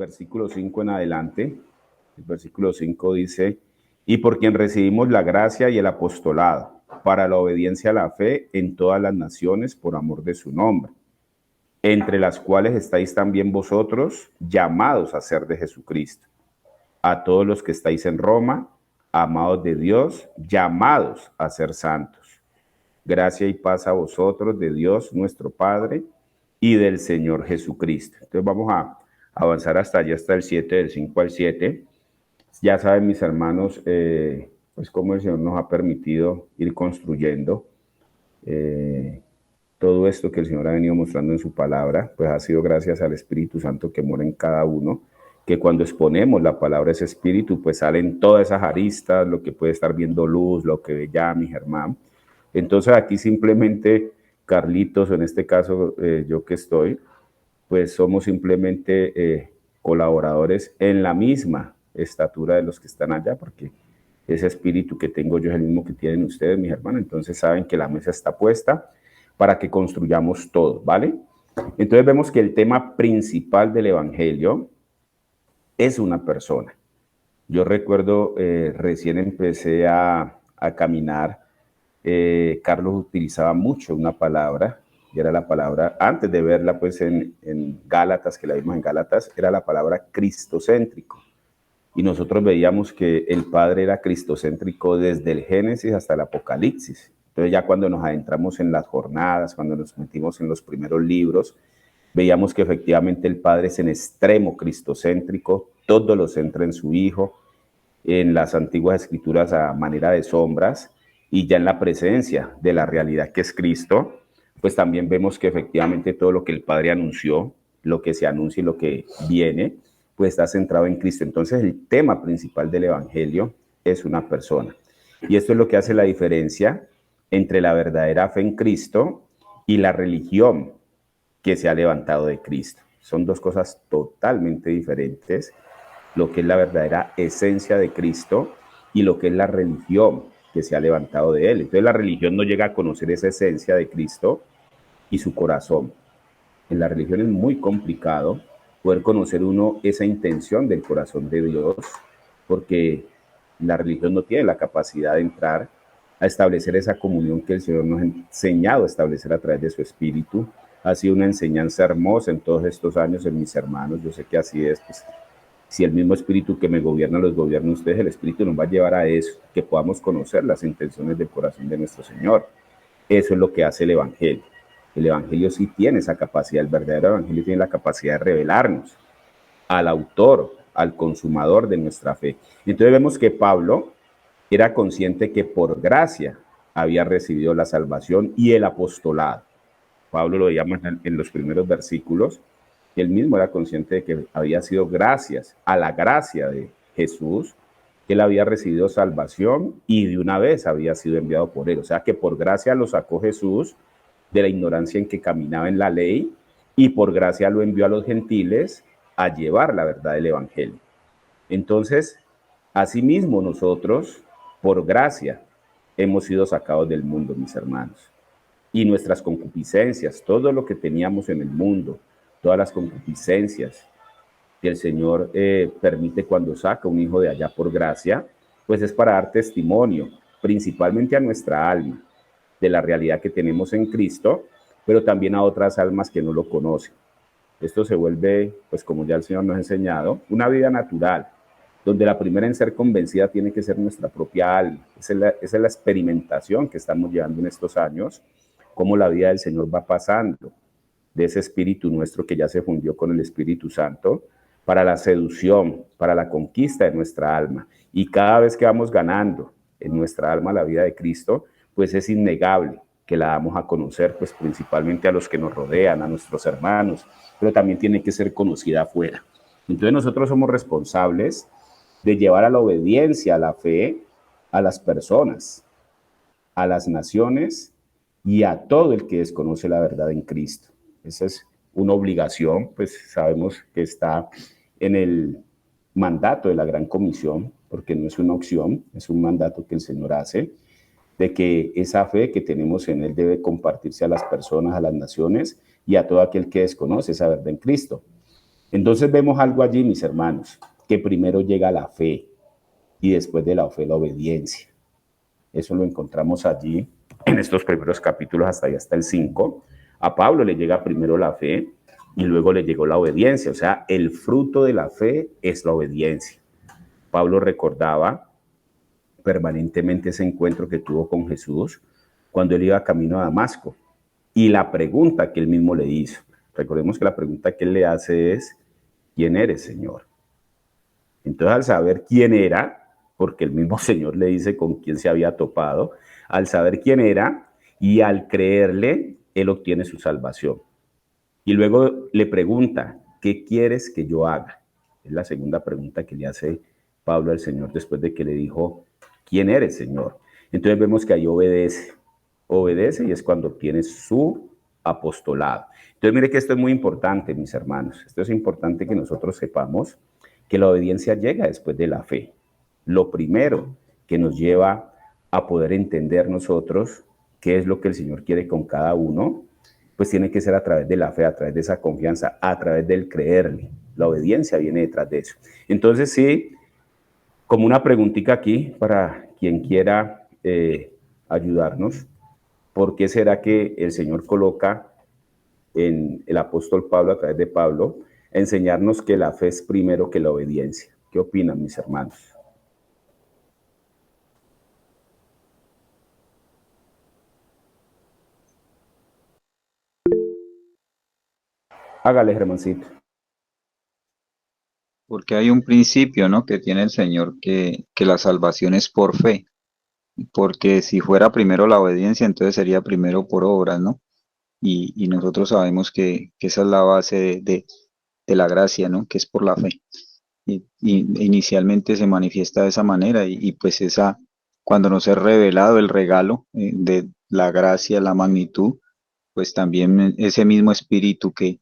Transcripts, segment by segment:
versículo 5 en adelante. El versículo 5 dice, y por quien recibimos la gracia y el apostolado, para la obediencia a la fe en todas las naciones por amor de su nombre, entre las cuales estáis también vosotros, llamados a ser de Jesucristo. A todos los que estáis en Roma, amados de Dios, llamados a ser santos. Gracia y paz a vosotros de Dios nuestro Padre y del Señor Jesucristo. Entonces vamos a avanzar hasta allá, hasta el 7, del 5 al 7. Ya saben, mis hermanos, pues cómo el Señor nos ha permitido ir construyendo todo esto que el Señor ha venido mostrando en su palabra, pues ha sido gracias al Espíritu Santo que mora en cada uno, que cuando exponemos la palabra de ese Espíritu, pues salen todas esas aristas, lo que puede estar viendo Luz, lo que ve ya mi Germán. Entonces aquí simplemente Carlitos, o en este caso yo que estoy, pues somos simplemente colaboradores en la misma estatura de los que están allá, porque ese espíritu que tengo yo es el mismo que tienen ustedes, mis hermanos. Entonces saben que la mesa está puesta para que construyamos todo, ¿vale? Entonces vemos que el tema principal del Evangelio es una persona. Yo recuerdo, recién empecé a caminar, Carlos utilizaba mucho una palabra, y era la palabra, antes de verla pues en Gálatas, que la vimos en Gálatas, era la palabra cristocéntrico. Y nosotros veíamos que el Padre era cristocéntrico desde el Génesis hasta el Apocalipsis. Entonces ya cuando nos adentramos en las jornadas, cuando nos metimos en los primeros libros, veíamos que efectivamente el Padre es en extremo cristocéntrico, todo lo centra en su Hijo, en las antiguas escrituras a manera de sombras, y ya en la presencia de la realidad que es Cristo, pues también vemos que efectivamente todo lo que el Padre anunció, lo que se anuncia y lo que viene, pues está centrado en Cristo. Entonces el tema principal del Evangelio es una persona. Y esto es lo que hace la diferencia entre la verdadera fe en Cristo y la religión que se ha levantado de Cristo. Son dos cosas totalmente diferentes, lo que es la verdadera esencia de Cristo y lo que es la religión que se ha levantado de él. Entonces la religión no llega a conocer esa esencia de Cristo y su corazón. En la religión es muy complicado poder conocer uno esa intención del corazón de Dios, porque la religión no tiene la capacidad de entrar a establecer esa comunión que el Señor nos ha enseñado a establecer a través de su Espíritu. Ha sido una enseñanza hermosa en todos estos años en mis hermanos. Yo sé que así es, pues, si el mismo Espíritu que me gobierna los gobierna ustedes, el Espíritu nos va a llevar a eso, que podamos conocer las intenciones del corazón de nuestro Señor. Eso es lo que hace el Evangelio. El Evangelio sí tiene esa capacidad, el verdadero Evangelio tiene la capacidad de revelarnos al autor, al consumador de nuestra fe. Entonces vemos que Pablo era consciente que por gracia había recibido la salvación y el apostolado. Pablo lo veíamos en los primeros versículos. Él mismo era consciente de que había sido gracias a la gracia de Jesús que él había recibido salvación y de una vez había sido enviado por él. O sea que por gracia lo sacó Jesús de la ignorancia en que caminaba en la ley y por gracia lo envió a los gentiles a llevar la verdad del evangelio. Entonces, asimismo nosotros, por gracia, hemos sido sacados del mundo, mis hermanos. Y nuestras concupiscencias, todo lo que teníamos en el mundo, todas las concupiscencias que el Señor permite cuando saca un hijo de allá por gracia, pues es para dar testimonio, principalmente a nuestra alma, de la realidad que tenemos en Cristo, pero también a otras almas que no lo conocen. Esto se vuelve, pues como ya el Señor nos ha enseñado, una vida natural, donde la primera en ser convencida tiene que ser nuestra propia alma. Esa es la experimentación que estamos llevando en estos años, cómo la vida del Señor va pasando de ese espíritu nuestro que ya se fundió con el Espíritu Santo para la seducción, para la conquista de nuestra alma. Y cada vez que vamos ganando en nuestra alma la vida de Cristo, pues es innegable que la damos a conocer, pues principalmente a los que nos rodean, a nuestros hermanos, pero también tiene que ser conocida afuera. Entonces nosotros somos responsables de llevar a la obediencia, a la fe, a las personas, a las naciones y a todo el que desconoce la verdad en Cristo. Esa es una obligación, pues sabemos que está en el mandato de la Gran Comisión, porque no es una opción, es un mandato que el Señor hace, de que esa fe que tenemos en Él debe compartirse a las personas, a las naciones y a todo aquel que desconoce esa verdad en Cristo. Entonces vemos algo allí, mis hermanos, que primero llega la fe y después de la fe la obediencia. Eso lo encontramos allí en estos primeros capítulos hasta el 5. A Pablo le llega primero la fe y luego le llegó la obediencia. O sea, el fruto de la fe es la obediencia. Pablo recordaba permanentemente ese encuentro que tuvo con Jesús cuando él iba camino a Damasco. Y la pregunta que él mismo le hizo, recordemos que la pregunta que él le hace es, ¿quién eres, Señor? Entonces, al saber quién era, porque el mismo Señor le dice con quién se había topado, al saber quién era y al creerle, él obtiene su salvación. Y luego le pregunta, ¿qué quieres que yo haga? Es la segunda pregunta que le hace Pablo al Señor después de que le dijo, ¿quién eres, Señor? Entonces vemos que ahí obedece y es cuando obtiene su apostolado. Entonces mire que esto es muy importante, mis hermanos. Esto es importante que nosotros sepamos que la obediencia llega después de la fe. Lo primero que nos lleva a poder entender nosotros qué es lo que el Señor quiere con cada uno, pues tiene que ser a través de la fe, a través de esa confianza, a través del creerle. La obediencia viene detrás de eso. Entonces sí, como una preguntita aquí para quien quiera ayudarnos, ¿por qué será que el Señor coloca en el apóstol Pablo, a través de Pablo, enseñarnos que la fe es primero que la obediencia? ¿Qué opinan, mis hermanos? Hágale, Germancito. Porque hay un principio, ¿no? Que tiene el Señor que la salvación es por fe. Porque si fuera primero la obediencia, entonces sería primero por obras, ¿no? Y nosotros sabemos que esa es la base de la gracia, ¿no? Que es por la fe. Y inicialmente se manifiesta de esa manera y pues esa, cuando nos es revelado el regalo de la gracia, la magnitud, pues también ese mismo espíritu que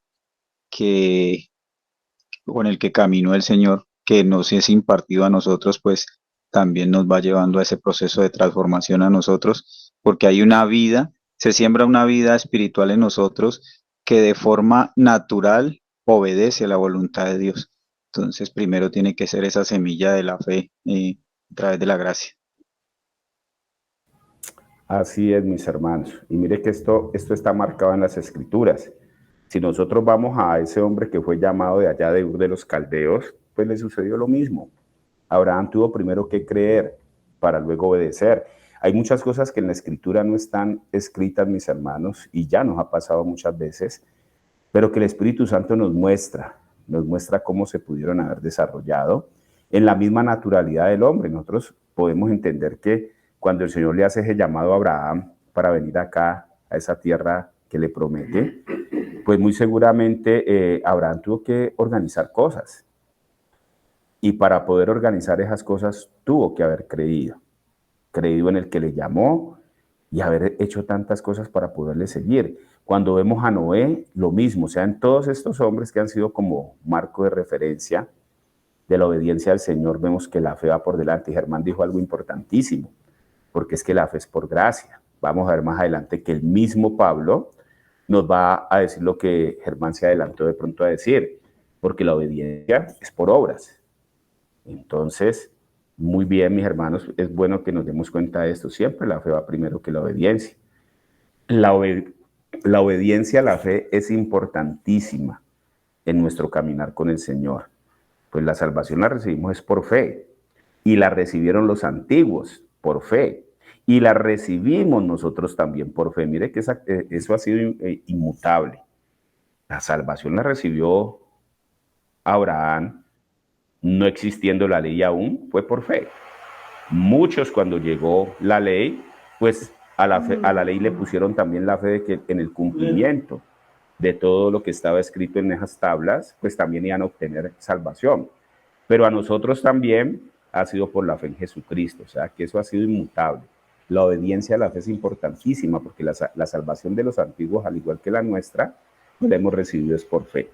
con el que caminó el Señor, que nos es impartido a nosotros, pues también nos va llevando a ese proceso de transformación a nosotros, porque hay una vida, se siembra una vida espiritual en nosotros que de forma natural obedece a la voluntad de Dios. Entonces, primero tiene que ser esa semilla de la fe a través de la gracia. Así es, mis hermanos. Y mire que esto está marcado en las escrituras. Si nosotros vamos a ese hombre que fue llamado de allá de Ur de los Caldeos, pues le sucedió lo mismo. Abraham tuvo primero que creer para luego obedecer. Hay muchas cosas que en la escritura no están escritas, mis hermanos, y ya nos ha pasado muchas veces, pero que el Espíritu Santo nos muestra cómo se pudieron haber desarrollado en la misma naturalidad del hombre. Nosotros podemos entender que cuando el Señor le hace ese llamado a Abraham para venir acá, a esa tierra que le promete, pues muy seguramente Abraham tuvo que organizar cosas. Y para poder organizar esas cosas tuvo que haber creído en el que le llamó y haber hecho tantas cosas para poderle seguir. Cuando vemos a Noé, lo mismo, o sea, en todos estos hombres que han sido como marco de referencia de la obediencia al Señor, vemos que la fe va por delante. Y Germán dijo algo importantísimo, porque es que la fe es por gracia. Vamos a ver más adelante que el mismo Pablo nos va a decir lo que Germán se adelantó de pronto a decir, porque la obediencia es por obras. Entonces, muy bien, mis hermanos, es bueno que nos demos cuenta de esto. Siempre la fe va primero que la obediencia. La, obed la obediencia a la fe es importantísima en nuestro caminar con el Señor. Pues la salvación la recibimos es por fe. Y la recibieron los antiguos por fe. Y la recibimos nosotros también por fe. Mire que eso ha sido inmutable. La salvación la recibió Abraham, no existiendo la ley aún, fue por fe. Muchos cuando llegó la ley, pues a la ley le pusieron también la fe de que en el cumplimiento de todo lo que estaba escrito en esas tablas, pues también iban a obtener salvación. Pero a nosotros también ha sido por la fe en Jesucristo, o sea que eso ha sido inmutable. La obediencia a la fe es importantísima porque la salvación de los antiguos, al igual que la nuestra, pues la hemos recibido es por fe.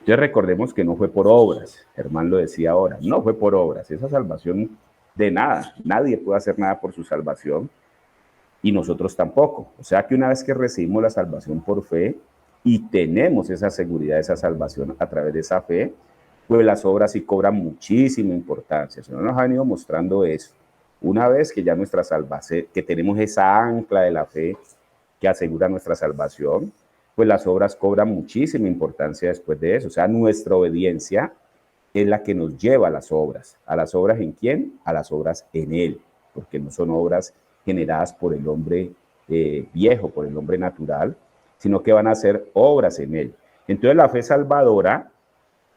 Entonces recordemos que no fue por obras, Germán lo decía ahora, no fue por obras, esa salvación de nada, nadie puede hacer nada por su salvación y nosotros tampoco. O sea que una vez que recibimos la salvación por fe, y tenemos esa seguridad, esa salvación a través de esa fe, pues las obras sí cobran muchísima importancia. El Señor nos ha venido mostrando eso. Una vez que ya nuestra salvación, que tenemos esa ancla de la fe que asegura nuestra salvación, pues las obras cobran muchísima importancia después de eso. O sea, nuestra obediencia es la que nos lleva a las obras. ¿A las obras en quién? A las obras en Él, porque no son obras generadas por el hombre viejo, por el hombre natural, sino que van a ser obras en Él. Entonces la fe salvadora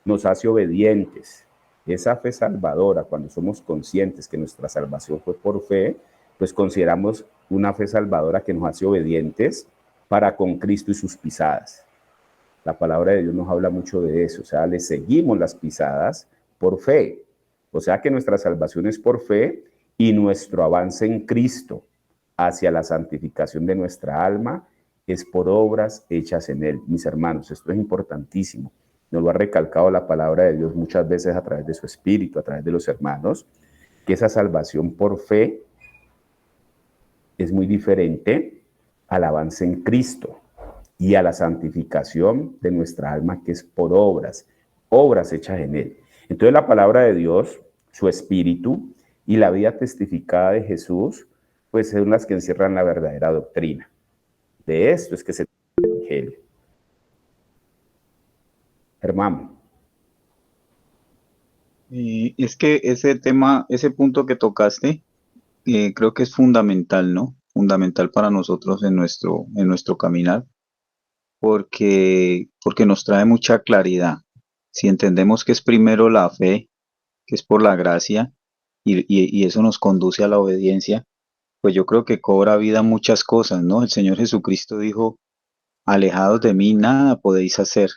nos hace obedientes. Esa fe salvadora, cuando somos conscientes que nuestra salvación fue por fe, pues consideramos una fe salvadora que nos hace obedientes para con Cristo y sus pisadas. La palabra de Dios nos habla mucho de eso, o sea, le seguimos las pisadas por fe. O sea que nuestra salvación es por fe y nuestro avance en Cristo hacia la santificación de nuestra alma es por obras hechas en Él. Mis hermanos, esto es importantísimo. Nos lo ha recalcado la palabra de Dios muchas veces a través de su Espíritu, a través de los hermanos, que esa salvación por fe es muy diferente al avance en Cristo y a la santificación de nuestra alma, que es por obras, obras hechas en Él. Entonces la palabra de Dios, su Espíritu y la vida testificada de Jesús, pues son las que encierran la verdadera doctrina. De esto es que se trata el Evangelio. Hermano. Es que ese tema, ese punto que tocaste, creo que es fundamental, ¿no? Fundamental para nosotros en nuestro caminar, porque nos trae mucha claridad. Si entendemos que es primero la fe, que es por la gracia, y eso nos conduce a la obediencia, pues yo creo que cobra vida muchas cosas, ¿no? El Señor Jesucristo dijo, alejados de mí nada podéis hacer.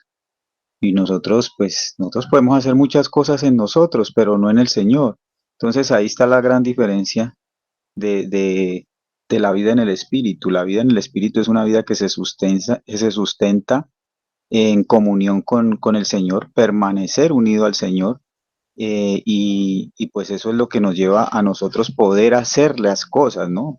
Y nosotros, pues, nosotros podemos hacer muchas cosas en nosotros, pero no en el Señor. Entonces ahí está la gran diferencia de, de, de la vida en el Espíritu. La vida en el Espíritu es una vida que se sustenta en comunión con el Señor, permanecer unido al Señor, y pues eso es lo que nos lleva a nosotros poder hacer las cosas, ¿no?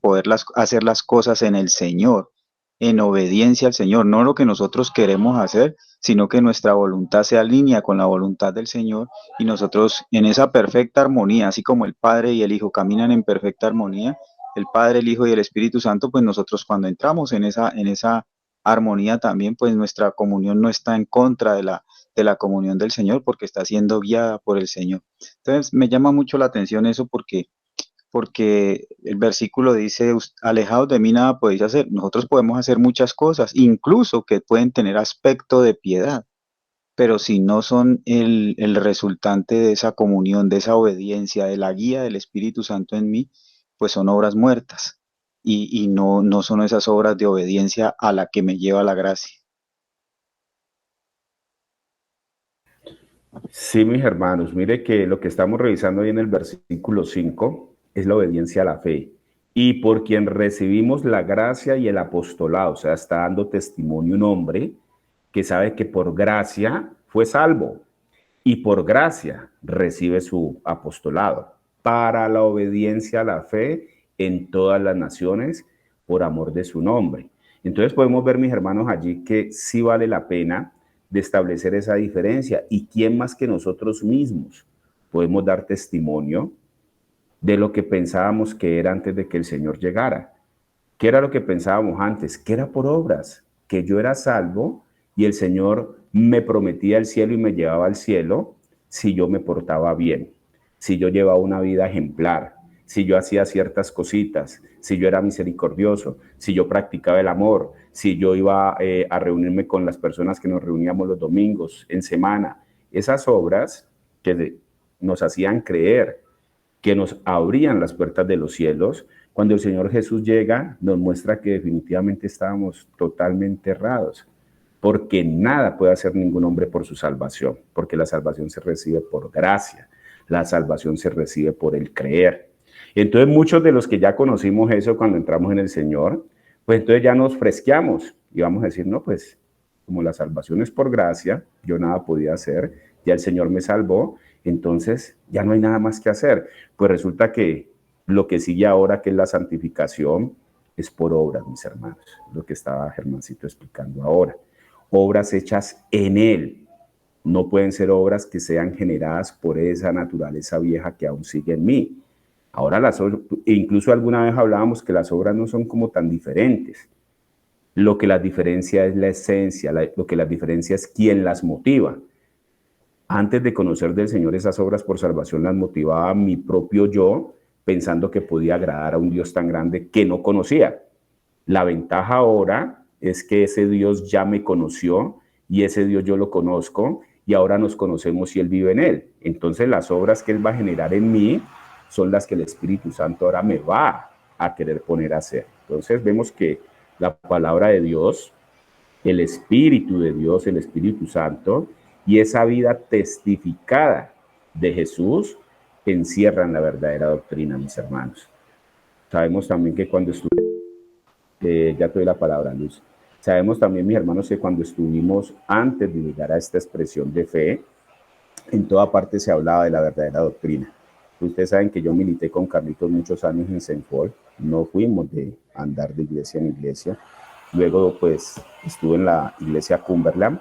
Hacer las cosas en el Señor, en obediencia al Señor, no lo que nosotros queremos hacer, sino que nuestra voluntad se alinea con la voluntad del Señor y nosotros en esa perfecta armonía, así como el Padre y el Hijo caminan en perfecta armonía, el Padre, el Hijo y el Espíritu Santo, pues nosotros cuando entramos en esa armonía también, pues nuestra comunión no está en contra de la comunión del Señor porque está siendo guiada por el Señor. Entonces me llama mucho la atención eso porque el versículo dice, alejados de mí nada podéis hacer. Nosotros podemos hacer muchas cosas, incluso que pueden tener aspecto de piedad, pero si no son el resultante de esa comunión, de esa obediencia, de la guía del Espíritu Santo en mí, pues son obras muertas y no, no son esas obras de obediencia a la que me lleva la gracia. Sí, mis hermanos, mire que lo que estamos revisando ahí en el versículo 5 es la obediencia a la fe. Y por quien recibimos la gracia y el apostolado, o sea, está dando testimonio un hombre que sabe que por gracia fue salvo y por gracia recibe su apostolado para la obediencia a la fe en todas las naciones por amor de su nombre. Entonces podemos ver, mis hermanos, allí que sí vale la pena de establecer esa diferencia y quién más que nosotros mismos podemos dar testimonio de lo que pensábamos que era antes de que el Señor llegara. ¿Qué era lo que pensábamos antes? Que era por obras, que yo era salvo y el Señor me prometía el cielo y me llevaba al cielo si yo me portaba bien, si yo llevaba una vida ejemplar, si yo hacía ciertas cositas, si yo era misericordioso, si yo practicaba el amor, si yo iba a reunirme con las personas que nos reuníamos los domingos en semana. Esas obras que nos hacían creer que nos abrían las puertas de los cielos. Cuando el Señor Jesús llega, nos muestra que definitivamente estábamos totalmente errados, porque nada puede hacer ningún hombre por su salvación, porque la salvación se recibe por gracia, la salvación se recibe por el creer. Entonces muchos de los que ya conocimos eso cuando entramos en el Señor, pues entonces ya nos fresqueamos y vamos a decir, no, pues como la salvación es por gracia, yo nada podía hacer, ya el Señor me salvó, entonces ya no hay nada más que hacer. Pues resulta que lo que sigue ahora, que es la santificación, es por obras, mis hermanos, lo que estaba Germancito explicando ahora. obras hechas en Él. No pueden ser obras que sean generadas por esa naturaleza vieja que aún sigue en mí. Ahora incluso alguna vez hablábamos que las obras no son como tan diferentes. Lo que las diferencia es la esencia, lo que las diferencia es quién las motiva. Antes de conocer del Señor esas obras por salvación las motivaba mi propio yo, pensando que podía agradar a un Dios tan grande que no conocía. La ventaja ahora es que ese Dios ya me conoció y ese Dios yo lo conozco y ahora nos conocemos y Él vive en Él. Entonces las obras que Él va a generar en mí son las que el Espíritu Santo ahora me va a querer poner a hacer. Entonces vemos que la palabra de Dios, el Espíritu de Dios, el Espíritu Santo y esa vida testificada de Jesús encierran la verdadera doctrina, mis hermanos. Sabemos también que cuando ya te doy la palabra, Luz. Sabemos también, mis hermanos, que cuando estuvimos antes de llegar a esta expresión de fe, en toda parte se hablaba de la verdadera doctrina. Ustedes saben que yo milité con Carlitos muchos años en Saint Paul, no fuimos de andar de iglesia en iglesia. Luego, pues, estuve en la iglesia Cumberland,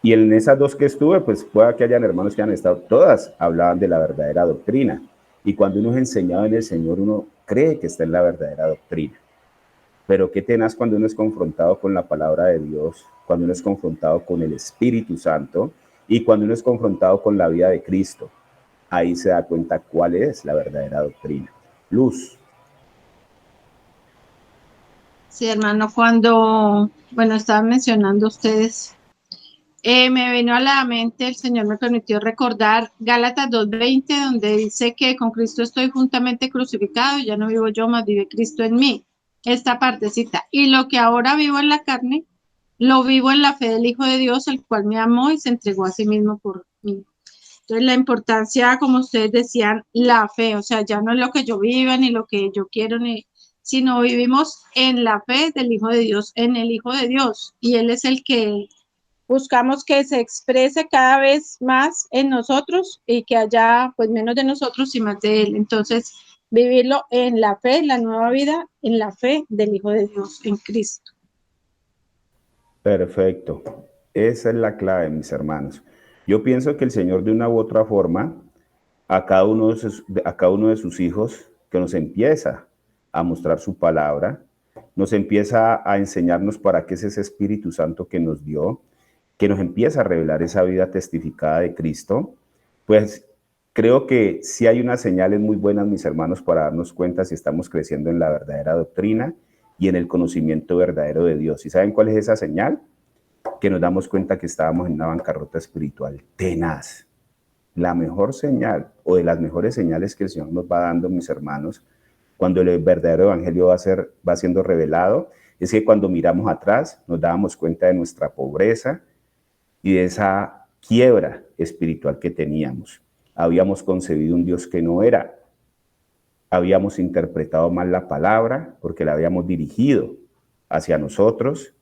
y en esas dos que estuve, pues pueda que hayan hermanos que han estado, todas hablaban de la verdadera doctrina. Y cuando uno es enseñado en el Señor, uno cree que está en la verdadera doctrina. Pero qué tenaz cuando uno es confrontado con la palabra de Dios, cuando uno es confrontado con el Espíritu Santo y cuando uno es confrontado con la vida de Cristo. Ahí se da cuenta cuál es la verdadera doctrina. Luz. Sí, hermano, bueno, estaban mencionando ustedes, me vino a la mente, el Señor me permitió recordar Gálatas 2:20, donde dice que con Cristo estoy juntamente crucificado, ya no vivo yo, mas vive Cristo en mí. Esta partecita. Y lo que ahora vivo en la carne, lo vivo en la fe del Hijo de Dios, el cual me amó y se entregó a sí mismo por mí. Entonces, la importancia, como ustedes decían, la fe, o sea, ya no es lo que yo viva, ni lo que yo quiero, sino vivimos en la fe del Hijo de Dios, en el Hijo de Dios, y Él es el que buscamos que se exprese cada vez más en nosotros y que haya pues menos de nosotros y más de Él. Entonces, vivirlo en la fe, en la nueva vida, en la fe del Hijo de Dios, en Cristo. Perfecto. Esa es la clave, mis hermanos. Yo pienso que el Señor de una u otra forma, a cada uno de sus hijos, que nos empieza a mostrar su palabra, nos empieza a enseñarnos para qué es ese Espíritu Santo que nos dio, que nos empieza a revelar esa vida testificada de Cristo, pues creo que sí hay unas señales muy buenas, mis hermanos, para darnos cuenta si estamos creciendo en la verdadera doctrina y en el conocimiento verdadero de Dios. ¿Y saben cuál es esa señal? Que nos damos cuenta que estábamos en una bancarrota espiritual tenaz. La mejor señal o de las mejores señales que el Señor nos va dando, mis hermanos, cuando el verdadero evangelio va siendo revelado, es que cuando miramos atrás nos dábamos cuenta de nuestra pobreza y de esa quiebra espiritual que teníamos. Habíamos concebido un Dios que no era. Habíamos interpretado mal la palabra porque la habíamos dirigido hacia nosotros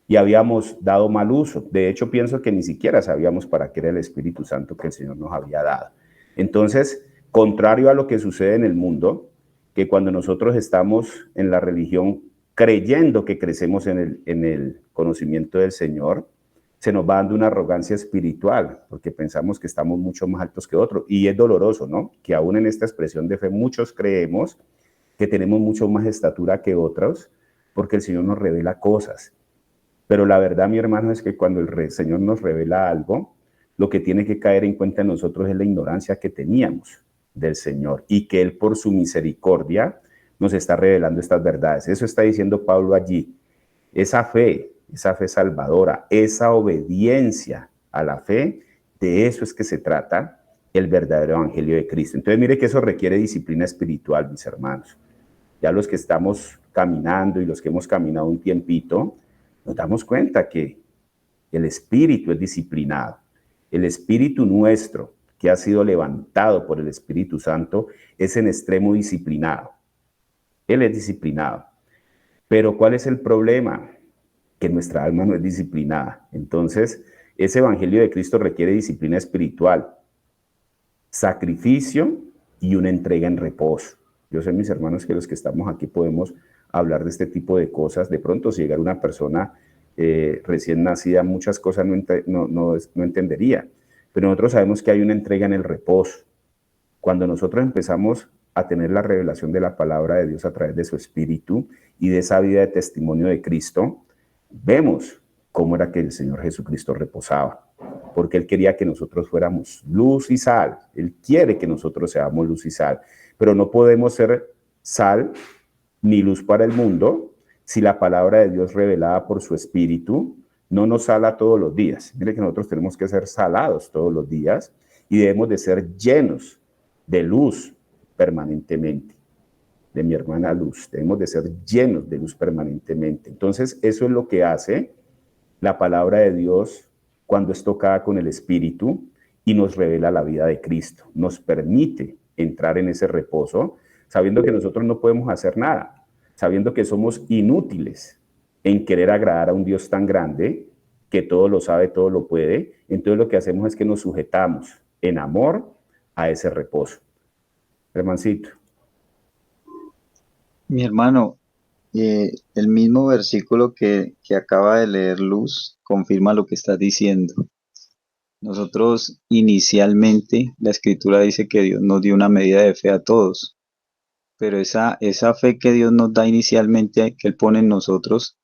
y habíamos dado mal uso. De hecho, pienso que ni siquiera sabíamos para qué era el Espíritu Santo que el Señor nos había dado. Entonces, contrario a lo que sucede en el mundo, que cuando nosotros estamos en la religión creyendo que crecemos en el conocimiento del Señor, se nos va dando una arrogancia espiritual, porque pensamos que estamos mucho más altos que otros. Y es doloroso, ¿no? Que aún en esta expresión de fe muchos creemos que tenemos mucho más estatura que otros, porque el Señor nos revela cosas. Pero la verdad, mi hermano, es que cuando el Señor nos revela algo, lo que tiene que caer en cuenta en nosotros es la ignorancia que teníamos del Señor y que Él por su misericordia nos está revelando estas verdades. Eso está diciendo Pablo allí. Esa fe salvadora, esa obediencia a la fe, de eso es que se trata el verdadero evangelio de Cristo. Entonces mire que eso requiere disciplina espiritual, mis hermanos. Ya los que estamos caminando y los que hemos caminado un tiempito, nos damos cuenta que el espíritu es disciplinado. El espíritu nuestro, que ha sido levantado por el Espíritu Santo, es en extremo disciplinado. Él es disciplinado. Pero ¿cuál es el problema? Que nuestra alma no es disciplinada. Entonces, ese evangelio de Cristo requiere disciplina espiritual, sacrificio y una entrega en reposo. Yo sé, mis hermanos, que los que estamos aquí podemos hablar de este tipo de cosas. De pronto, si llegara una persona recién nacida, muchas cosas no entendería. Pero nosotros sabemos que hay una entrega en el reposo. Cuando nosotros empezamos a tener la revelación de la palabra de Dios a través de su Espíritu y de esa vida de testimonio de Cristo, vemos cómo era que el Señor Jesucristo reposaba, porque Él quería que nosotros fuéramos luz y sal. Él quiere que nosotros seamos luz y sal, pero no podemos ser sal ni luz para el mundo si la palabra de Dios revelada por su Espíritu no nos sala todos los días. Mire que nosotros tenemos que ser salados todos los días y debemos de ser llenos de luz permanentemente, de mi hermana Luz. Debemos de ser llenos de luz permanentemente. Entonces, eso es lo que hace la palabra de Dios cuando es tocada con el Espíritu y nos revela la vida de Cristo. Nos permite entrar en ese reposo, sabiendo que nosotros no podemos hacer nada, sabiendo que somos inútiles en querer agradar a un Dios tan grande que todo lo sabe, todo lo puede. Entonces lo que hacemos es que nos sujetamos en amor a ese reposo. Hermancito. Mi hermano, el mismo versículo que acaba de leer Luz confirma lo que estás diciendo. Nosotros inicialmente, la escritura dice que Dios nos dio una medida de fe a todos, pero esa fe que Dios nos da inicialmente, que Él pone en nosotros,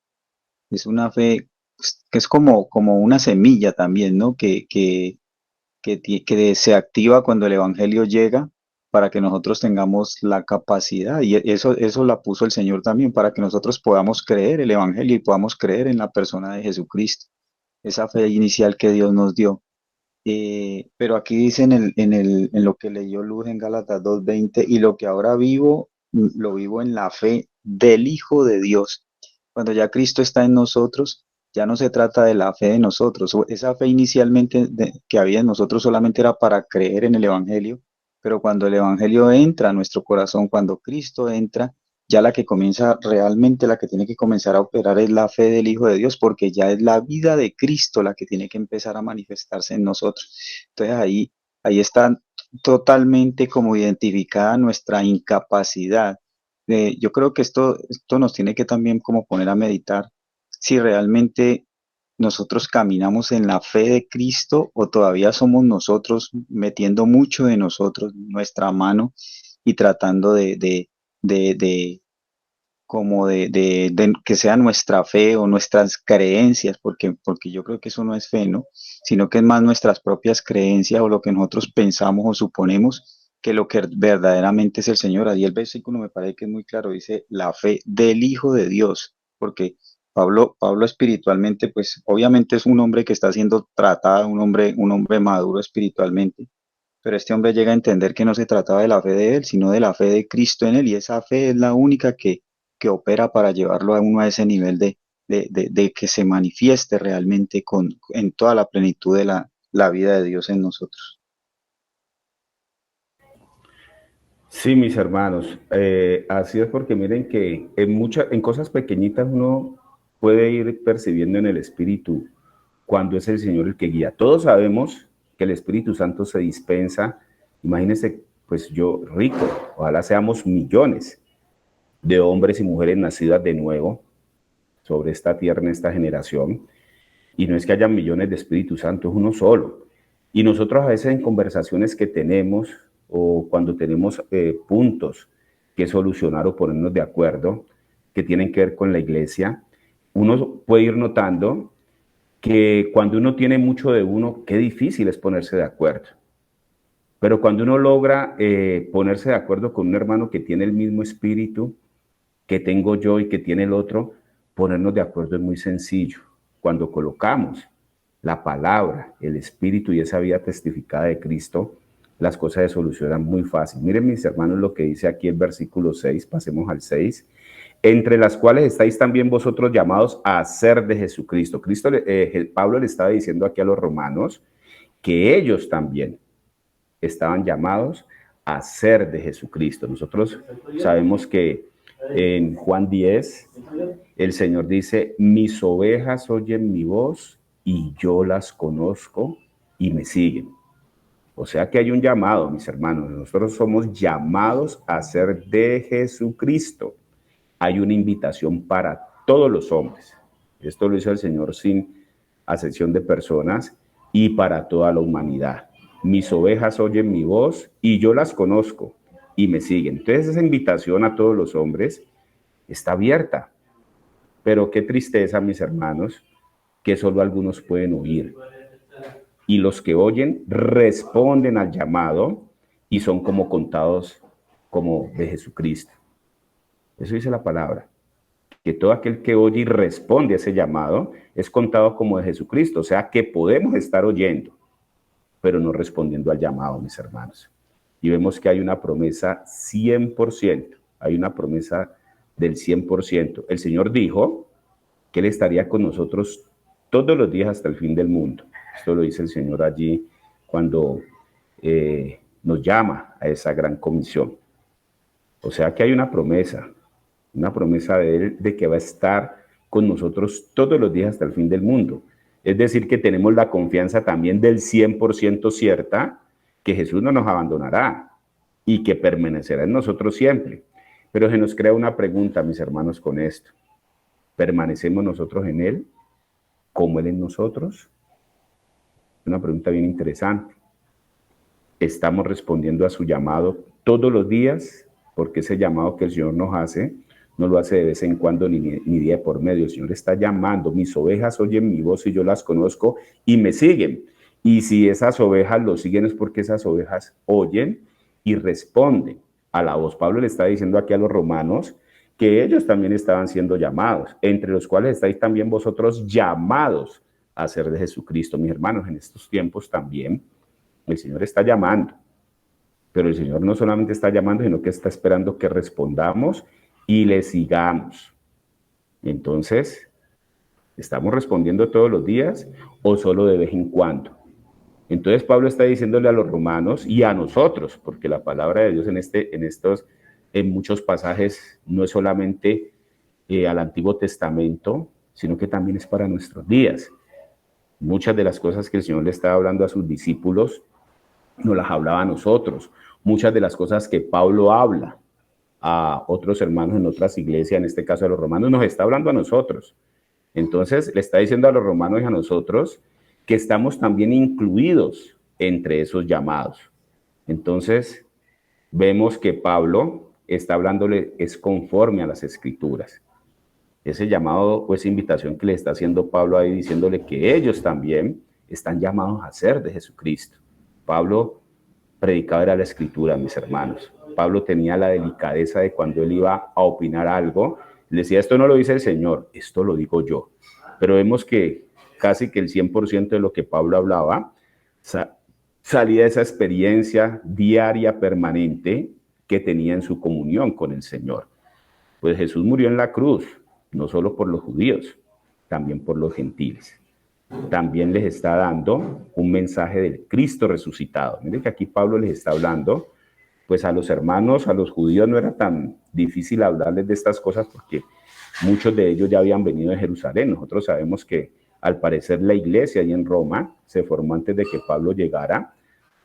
es una fe pues, que es como una semilla también, ¿no? Que se activa cuando el Evangelio llega para que nosotros tengamos la capacidad, y eso la puso el Señor también, para que nosotros podamos creer el Evangelio y podamos creer en la persona de Jesucristo, esa fe inicial que Dios nos dio. Pero aquí dice en lo que leyó Luz en Gálatas 2:20, y lo que ahora vivo, lo vivo en la fe del Hijo de Dios. Cuando ya Cristo está en nosotros, ya no se trata de la fe de nosotros. Esa fe inicialmente que había en nosotros solamente era para creer en el Evangelio, pero cuando el Evangelio entra a nuestro corazón, cuando Cristo entra, ya la que comienza realmente, la que tiene que comenzar a operar es la fe del Hijo de Dios, porque ya es la vida de Cristo la que tiene que empezar a manifestarse en nosotros. Entonces ahí está totalmente como identificada nuestra incapacidad. Yo creo que esto nos tiene que también como poner a meditar si realmente nosotros caminamos en la fe de Cristo o todavía somos nosotros metiendo mucho de nosotros, nuestra mano, y tratando de como de que sea nuestra fe o nuestras creencias, porque yo creo que eso no es fe, ¿no? Sino que es más nuestras propias creencias o lo que nosotros pensamos o suponemos que lo que verdaderamente es el Señor. Ahí el versículo me parece que es muy claro, dice la fe del Hijo de Dios, porque Pablo espiritualmente, pues obviamente es un hombre que está siendo tratado, un hombre maduro espiritualmente, pero este hombre llega a entender que no se trataba de la fe de él, sino de la fe de Cristo en él, y esa fe es la única que opera para llevarlo a uno a ese nivel de que se manifieste realmente en toda la plenitud de la vida de Dios en nosotros. Sí, mis hermanos, así es, porque miren que en cosas pequeñitas uno puede ir percibiendo en el Espíritu cuando es el Señor el que guía. Todos sabemos que el Espíritu Santo se dispensa. Imagínense, pues yo rico, ojalá seamos millones de hombres y mujeres nacidas de nuevo sobre esta tierra en esta generación. Y no es que haya millones de Espíritu Santo, es uno solo. Y nosotros a veces en conversaciones que tenemos o cuando tenemos puntos que solucionar o ponernos de acuerdo que tienen que ver con la iglesia, uno puede ir notando que cuando uno tiene mucho de uno, qué difícil es ponerse de acuerdo. Pero cuando uno logra ponerse de acuerdo con un hermano que tiene el mismo espíritu que tengo yo y que tiene el otro, ponernos de acuerdo es muy sencillo. Cuando colocamos la palabra, el espíritu y esa vida testificada de Cristo, las cosas se solucionan muy fácil. Miren, mis hermanos, lo que dice aquí el versículo 6, pasemos al 6. Entre las cuales estáis también vosotros llamados a ser de Jesucristo. Pablo le estaba diciendo aquí a los romanos que ellos también estaban llamados a ser de Jesucristo. Nosotros sabemos que en Juan 10, el Señor dice, mis ovejas oyen mi voz y yo las conozco y me siguen. O sea que hay un llamado, mis hermanos. Nosotros somos llamados a ser de Jesucristo. Hay una invitación para todos los hombres. Esto lo hizo el Señor sin acepción de personas y para toda la humanidad. Mis ovejas oyen mi voz y yo las conozco y me siguen. Entonces esa invitación a todos los hombres está abierta. Pero qué tristeza, mis hermanos, que solo algunos pueden oír. Y los que oyen responden al llamado y son como contados como de Jesucristo. Eso dice la palabra. Que todo aquel que oye y responde a ese llamado es contado como de Jesucristo. O sea que podemos estar oyendo, pero no respondiendo al llamado, mis hermanos. Y vemos que hay una promesa 100%. Hay una promesa del 100%. El Señor dijo que Él estaría con nosotros todos los días hasta el fin del mundo. Esto lo dice el Señor allí cuando nos llama a esa gran comisión. O sea que hay una promesa de Él de que va a estar con nosotros todos los días hasta el fin del mundo. Es decir, que tenemos la confianza también del 100% cierta que Jesús no nos abandonará y que permanecerá en nosotros siempre. Pero se nos crea una pregunta, mis hermanos, con esto. ¿Permanecemos nosotros en Él como Él en nosotros? Una pregunta bien interesante. ¿Estamos respondiendo a su llamado todos los días? Porque ese llamado que el Señor nos hace, no lo hace de vez en cuando ni día por medio. El Señor está llamando. Mis ovejas oyen mi voz y yo las conozco y me siguen. Y si esas ovejas lo siguen es porque esas ovejas oyen y responden a la voz. Pablo le está diciendo aquí a los romanos que ellos también estaban siendo llamados, entre los cuales estáis también vosotros llamados a ser de Jesucristo. Mis hermanos, en estos tiempos también el Señor está llamando, pero el Señor no solamente está llamando, sino que está esperando que respondamos y le sigamos. Entonces, ¿estamos respondiendo todos los días o solo de vez en cuando? Entonces Pablo está diciéndole a los romanos y a nosotros, porque la palabra de Dios en muchos pasajes no es solamente al Antiguo Testamento, sino que también es para nuestros días. Muchas de las cosas que el Señor le estaba hablando a sus discípulos, nos las hablaba a nosotros. Muchas de las cosas que Pablo habla a otros hermanos en otras iglesias, en este caso a los romanos, nos está hablando a nosotros. Entonces le está diciendo a los romanos y a nosotros que estamos también incluidos entre esos llamados. Entonces vemos que Pablo está hablándole, es conforme a las Escrituras. Ese llamado o esa invitación que le está haciendo Pablo ahí, diciéndole que ellos también están llamados a ser de Jesucristo. Pablo predicaba era la Escritura, mis hermanos. Pablo tenía la delicadeza de cuando él iba a opinar algo, le decía, esto no lo dice el Señor, esto lo digo yo. Pero vemos que casi que el 100% de lo que Pablo hablaba salía de esa experiencia diaria, permanente, que tenía en su comunión con el Señor. Pues Jesús murió en la cruz, no solo por los judíos, también por los gentiles. También les está dando un mensaje del Cristo resucitado. Miren que aquí Pablo les está hablando, pues a los hermanos, a los judíos no era tan difícil hablarles de estas cosas porque muchos de ellos ya habían venido de Jerusalén. Nosotros sabemos que al parecer la iglesia ahí en Roma se formó antes de que Pablo llegara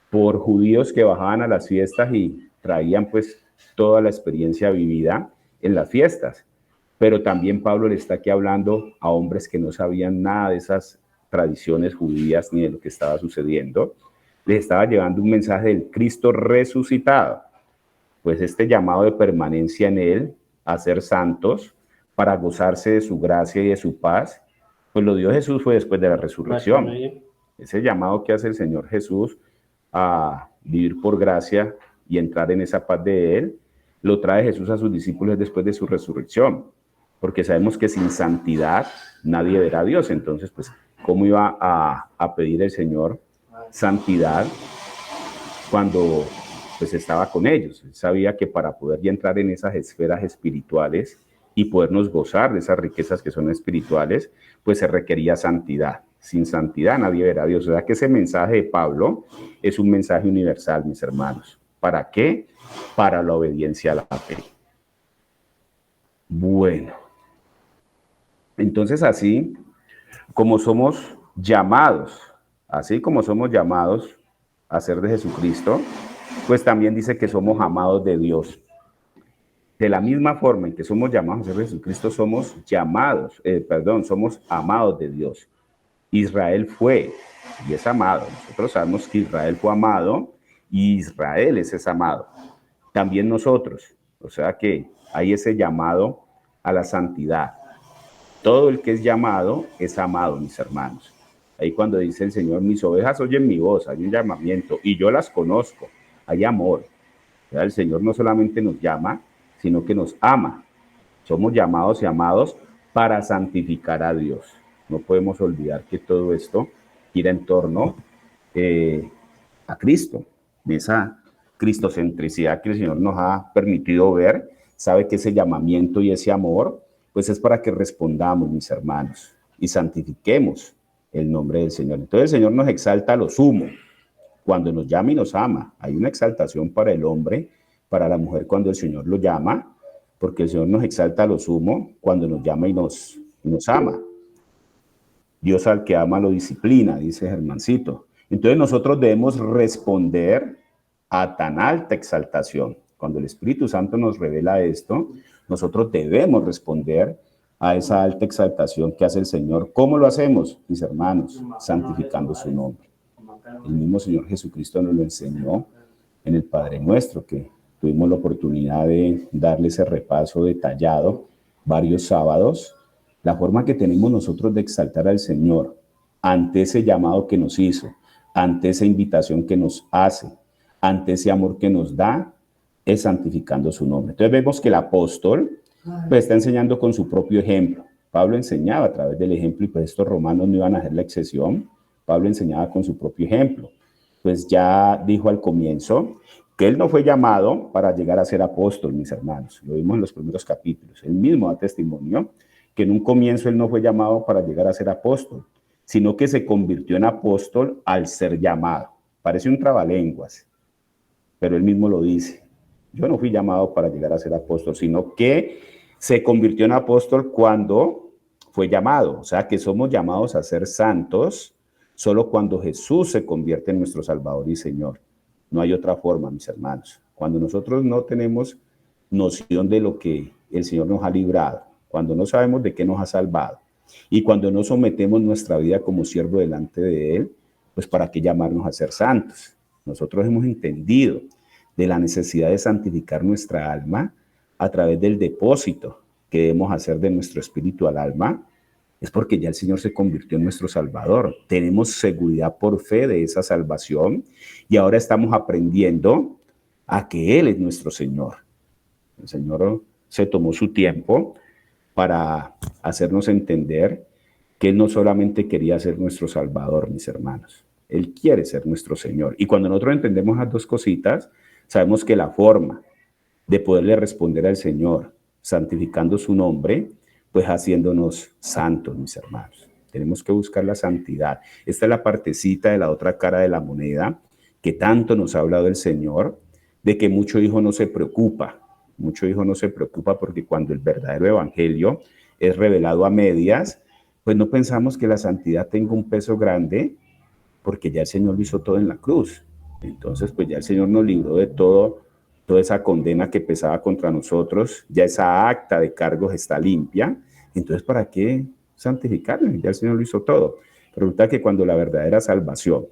por judíos que bajaban a las fiestas y traían pues toda la experiencia vivida en las fiestas. Pero también Pablo le está aquí hablando a hombres que no sabían nada de esas tradiciones judías ni de lo que estaba sucediendo. Les estaba llevando un mensaje del Cristo resucitado. Pues este llamado de permanencia en Él, a ser santos, para gozarse de su gracia y de su paz, pues lo dio Jesús fue después de la resurrección. Ese llamado que hace el Señor Jesús a vivir por gracia y entrar en esa paz de Él, lo trae Jesús a sus discípulos después de su resurrección. Porque sabemos que sin santidad nadie verá a Dios. Entonces, pues, ¿cómo iba a pedir el Señor santidad cuando pues estaba con ellos? Él sabía que para poder ya entrar en esas esferas espirituales y podernos gozar de esas riquezas que son espirituales, pues se requería santidad. Sin santidad nadie verá a Dios. O sea que ese mensaje de Pablo es un mensaje universal, mis hermanos. ¿Para qué? Para la obediencia a la fe. Bueno, entonces así como somos llamados a ser de Jesucristo, pues también dice que somos amados de Dios. De la misma forma en que somos llamados a ser Jesucristo, somos somos amados de Dios. Israel fue y es amado. Nosotros sabemos que Israel fue amado y Israel es amado. También nosotros. O sea que hay ese llamado a la santidad. Todo el que es llamado es amado, mis hermanos. Ahí cuando dice el Señor, mis ovejas oyen mi voz, hay un llamamiento y yo las conozco, hay amor. O sea, el Señor no solamente nos llama, sino que nos ama. Somos llamados y amados para santificar a Dios. No podemos olvidar que todo esto gira en torno a Cristo, de esa cristocentricidad que el Señor nos ha permitido ver. Sabe que ese llamamiento y ese amor, pues es para que respondamos, mis hermanos, y santifiquemos el nombre del Señor. Entonces el Señor nos exalta a lo sumo cuando nos llama y nos ama. Hay una exaltación para el hombre, para la mujer cuando el Señor lo llama, porque el Señor nos exalta a lo sumo cuando nos llama y nos ama. Dios al que ama lo disciplina, dice Germancito. Entonces nosotros debemos responder a tan alta exaltación. Cuando el Espíritu Santo nos revela esto, nosotros debemos responder a esa alta exaltación que hace el Señor. ¿Cómo lo hacemos, mis hermanos? Santificando su nombre. El mismo Señor Jesucristo nos lo enseñó en el Padre Nuestro, que tuvimos la oportunidad de darle ese repaso detallado varios sábados. La forma que tenemos nosotros de exaltar al Señor ante ese llamado que nos hizo, ante esa invitación que nos hace, ante ese amor que nos da, es santificando su nombre. Entonces vemos que el apóstol pues está enseñando con su propio ejemplo. Pablo enseñaba a través del ejemplo y pues estos romanos no iban a hacer la excepción. Pablo enseñaba con su propio ejemplo. Pues ya dijo al comienzo que él no fue llamado para llegar a ser apóstol, mis hermanos. Lo vimos en los primeros capítulos. Él mismo da testimonio que en un comienzo él no fue llamado para llegar a ser apóstol, sino que se convirtió en apóstol al ser llamado. Parece un trabalenguas, pero él mismo lo dice. Yo no fui llamado para llegar a ser apóstol, sino que se convirtió en apóstol cuando fue llamado. O sea, que somos llamados a ser santos solo cuando Jesús se convierte en nuestro Salvador y Señor. No hay otra forma, mis hermanos. Cuando nosotros no tenemos noción de lo que el Señor nos ha librado, cuando no sabemos de qué nos ha salvado y cuando no sometemos nuestra vida como siervo delante de Él, pues ¿para qué llamarnos a ser santos? Nosotros hemos entendido de la necesidad de santificar nuestra alma a través del depósito que debemos hacer de nuestro espíritu al alma. Es porque ya el Señor se convirtió en nuestro Salvador. Tenemos seguridad por fe de esa salvación y ahora estamos aprendiendo a que Él es nuestro Señor. El Señor se tomó su tiempo para hacernos entender que Él no solamente quería ser nuestro Salvador, mis hermanos. Él quiere ser nuestro Señor. Y cuando nosotros entendemos las dos cositas, sabemos que la forma de poderle responder al Señor, santificando su nombre, pues haciéndonos santos, mis hermanos. Tenemos que buscar la santidad. Esta es la partecita de la otra cara de la moneda que tanto nos ha hablado el Señor, de que mucho hijo no se preocupa. Mucho hijo no se preocupa porque cuando el verdadero evangelio es revelado a medias, pues no pensamos que la santidad tenga un peso grande, porque ya el Señor lo hizo todo en la cruz. Entonces, pues ya el Señor nos libró de toda esa condena que pesaba contra nosotros, ya esa acta de cargos está limpia. Entonces, ¿para qué santificarnos? Ya el Señor lo hizo todo. Resulta que cuando la verdadera salvación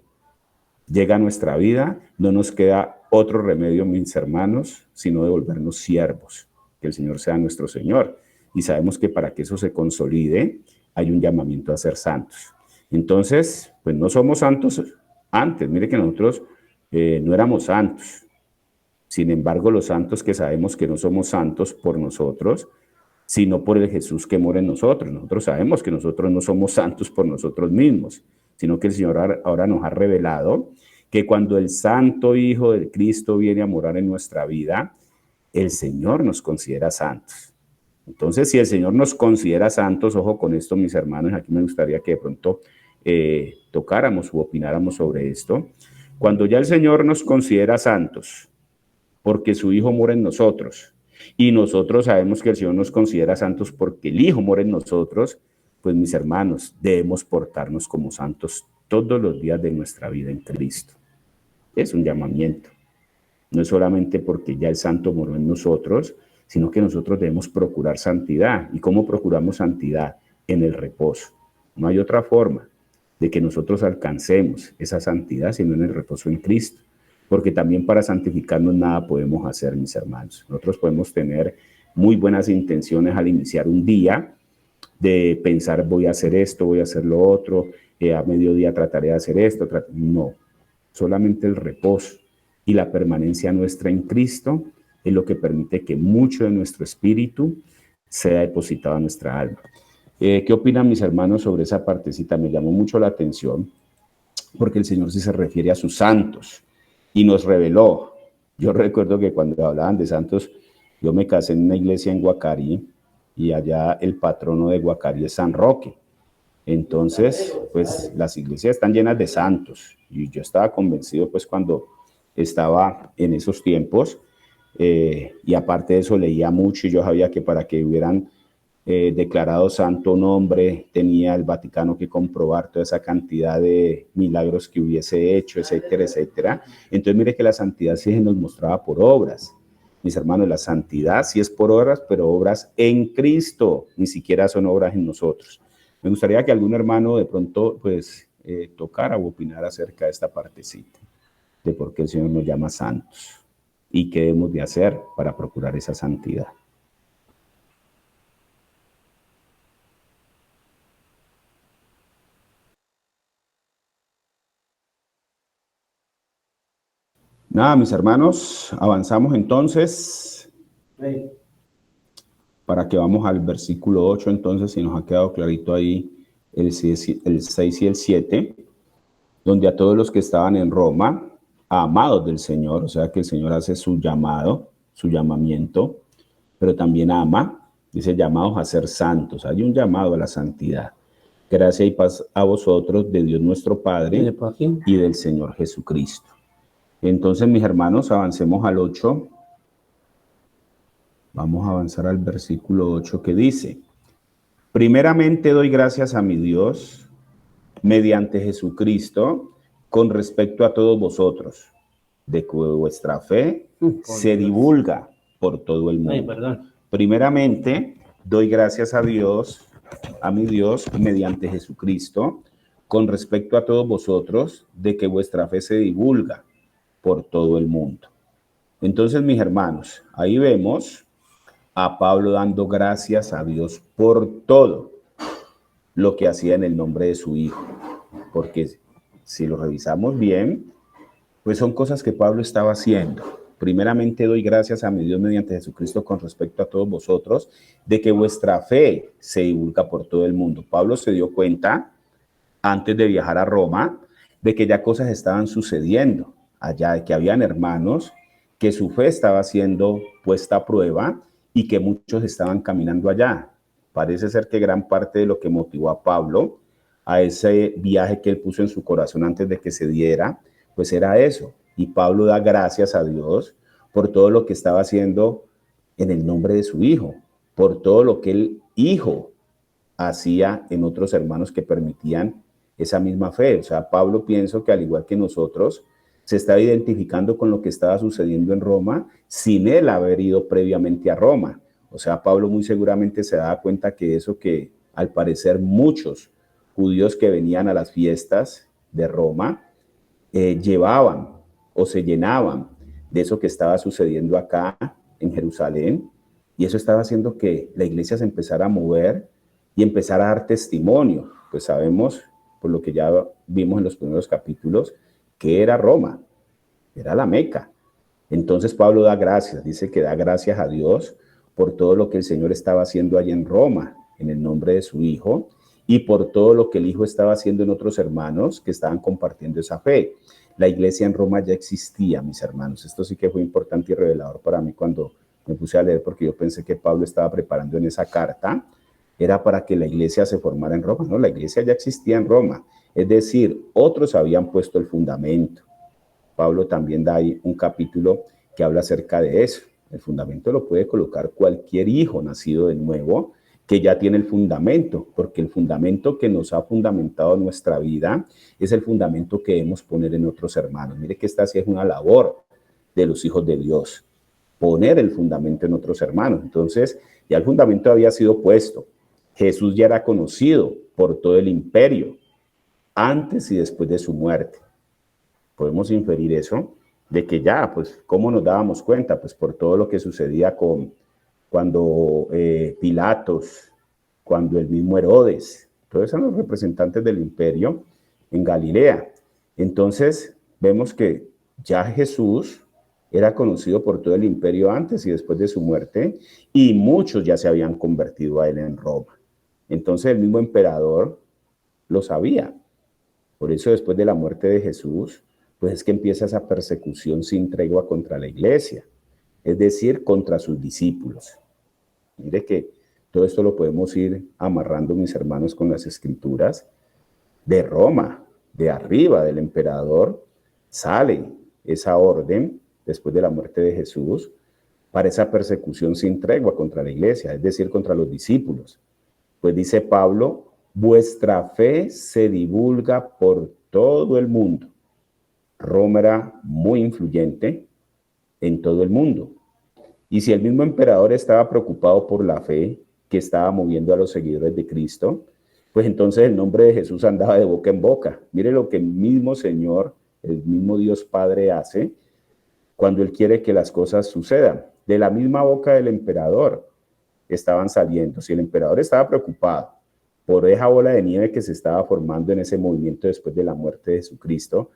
llega a nuestra vida, no nos queda otro remedio, mis hermanos, sino de volvernos siervos, que el Señor sea nuestro Señor. Y sabemos que para que eso se consolide, hay un llamamiento a ser santos. Entonces, pues no somos santos antes. Mire que nosotros no éramos santos. Sin embargo, los santos que sabemos que no somos santos por nosotros, sino por el Jesús que mora en nosotros. Nosotros sabemos que nosotros no somos santos por nosotros mismos, sino que el Señor ahora nos ha revelado que cuando el Santo Hijo del Cristo viene a morar en nuestra vida, el Señor nos considera santos. Entonces, si el Señor nos considera santos, ojo con esto, mis hermanos, aquí me gustaría que de pronto tocáramos u opináramos sobre esto. Cuando ya el Señor nos considera santos, porque su Hijo mora en nosotros, y nosotros sabemos que el Señor nos considera santos porque el Hijo mora en nosotros, pues mis hermanos, debemos portarnos como santos todos los días de nuestra vida en Cristo. Es un llamamiento. No es solamente porque ya el Santo moró en nosotros, sino que nosotros debemos procurar santidad. ¿Y cómo procuramos santidad? En el reposo. No hay otra forma de que nosotros alcancemos esa santidad, sino en el reposo en Cristo. Porque también para santificarnos nada podemos hacer, mis hermanos. Nosotros podemos tener muy buenas intenciones al iniciar un día, de pensar voy a hacer esto, voy a hacer lo otro, a mediodía trataré de hacer esto. No, solamente el reposo y la permanencia nuestra en Cristo es lo que permite que mucho de nuestro espíritu sea depositado en nuestra alma. ¿Qué opinan mis hermanos sobre esa partecita? Me llamó mucho la atención porque el Señor sí se refiere a sus santos y nos reveló. Yo recuerdo que cuando hablaban de santos, yo me casé en una iglesia en Guacarí y allá el patrono de Guacarí es San Roque. Entonces, pues las iglesias están llenas de santos y yo estaba convencido pues cuando estaba en esos tiempos y aparte de eso leía mucho y yo sabía que para que hubieran declarado santo un hombre tenía el Vaticano que comprobar toda esa cantidad de milagros que hubiese hecho, etcétera, etcétera. Entonces mire que la santidad sí se nos mostraba por obras. Mis hermanos, la santidad sí es por obras, pero obras en Cristo, ni siquiera son obras en nosotros. Me gustaría que algún hermano de pronto pues tocara o opinara acerca de esta partecita, de por qué el Señor nos llama santos y qué debemos de hacer para procurar esa santidad. Nada, mis hermanos, avanzamos entonces para que vamos al versículo 8, entonces, si nos ha quedado clarito ahí el 6 y el 7, donde a todos los que estaban en Roma, amados del Señor, o sea que el Señor hace su llamado, su llamamiento, pero también ama, dice llamados a ser santos, hay un llamado a la santidad. Gracia y paz a vosotros de Dios nuestro Padre y del Señor Jesucristo. Entonces, mis hermanos, avancemos al 8. Vamos a avanzar al versículo 8 que dice: primeramente doy gracias a mi Dios mediante Jesucristo con respecto a todos vosotros, de que vuestra fe se divulga por todo el mundo. Primeramente doy gracias a Dios, a mi Dios, mediante Jesucristo, con respecto a todos vosotros, de que vuestra fe se divulga por todo el mundo. Entonces, mis hermanos, ahí vemos a Pablo dando gracias a Dios por todo lo que hacía en el nombre de su Hijo. Porque si lo revisamos bien, pues son cosas que Pablo estaba haciendo. Primeramente doy gracias a mi Dios mediante Jesucristo con respecto a todos vosotros, de que vuestra fe se divulga por todo el mundo. Pablo se dio cuenta, antes de viajar a Roma, de que ya cosas estaban sucediendo allá, de que habían hermanos, que su fe estaba siendo puesta a prueba y que muchos estaban caminando allá. Parece ser que gran parte de lo que motivó a Pablo a ese viaje que él puso en su corazón antes de que se diera, pues era eso. Y Pablo da gracias a Dios por todo lo que estaba haciendo en el nombre de su Hijo, por todo lo que el Hijo hacía en otros hermanos que permitían esa misma fe. O sea, Pablo, pienso que al igual que nosotros, se estaba identificando con lo que estaba sucediendo en Roma sin él haber ido previamente a Roma. O sea, Pablo muy seguramente se daba cuenta que eso que al parecer muchos judíos que venían a las fiestas de Roma llevaban o se llenaban de eso que estaba sucediendo acá en Jerusalén, y eso estaba haciendo que la iglesia se empezara a mover y empezara a dar testimonio. Pues sabemos, por lo que ya vimos en los primeros capítulos, que era Roma, era la Meca. Entonces Pablo da gracias, dice que da gracias a Dios por todo lo que el Señor estaba haciendo allí en Roma, en el nombre de su Hijo, y por todo lo que el Hijo estaba haciendo en otros hermanos que estaban compartiendo esa fe. La iglesia en Roma ya existía, mis hermanos. Esto sí que fue importante y revelador para mí cuando me puse a leer, porque yo pensé que Pablo estaba preparando en esa carta, era para que la iglesia se formara en Roma. No, la iglesia ya existía en Roma. Es decir, otros habían puesto el fundamento. Pablo también da ahí un capítulo que habla acerca de eso. El fundamento lo puede colocar cualquier hijo nacido de nuevo, que ya tiene el fundamento, porque el fundamento que nos ha fundamentado nuestra vida es el fundamento que debemos poner en otros hermanos. Mire que esta sí es una labor de los hijos de Dios. poner el fundamento en otros hermanos. Entonces, ya el fundamento había sido puesto. Jesús ya era conocido por todo el imperio, antes y después de su muerte. Podemos inferir eso, de que ya, pues, ¿cómo nos dábamos cuenta? Pues por todo lo que sucedía cuando Pilatos, cuando el mismo Herodes, todos eran los representantes del imperio en Galilea. Entonces, vemos que ya Jesús era conocido por todo el imperio antes y después de su muerte, y muchos ya se habían convertido a él en Roma. Entonces el mismo emperador lo sabía. Por eso después de la muerte de Jesús, pues es que empieza esa persecución sin tregua contra la iglesia, es decir, contra sus discípulos. Mire que todo esto lo podemos ir amarrando, mis hermanos, con las escrituras. De Roma, de arriba del emperador, sale esa orden después de la muerte de Jesús para esa persecución sin tregua contra la iglesia, es decir, contra los discípulos. Pues dice Pablo, vuestra fe se divulga por todo el mundo. Roma era muy influyente en todo el mundo. Y si el mismo emperador estaba preocupado por la fe que estaba moviendo a los seguidores de Cristo, pues entonces el nombre de Jesús andaba de boca en boca. Mire lo que el mismo Señor, el mismo Dios Padre hace cuando Él quiere que las cosas sucedan. De la misma boca del emperador estaban saliendo. Si el emperador estaba preocupado por esa bola de nieve que se estaba formando en ese movimiento después de la muerte de Jesucristo,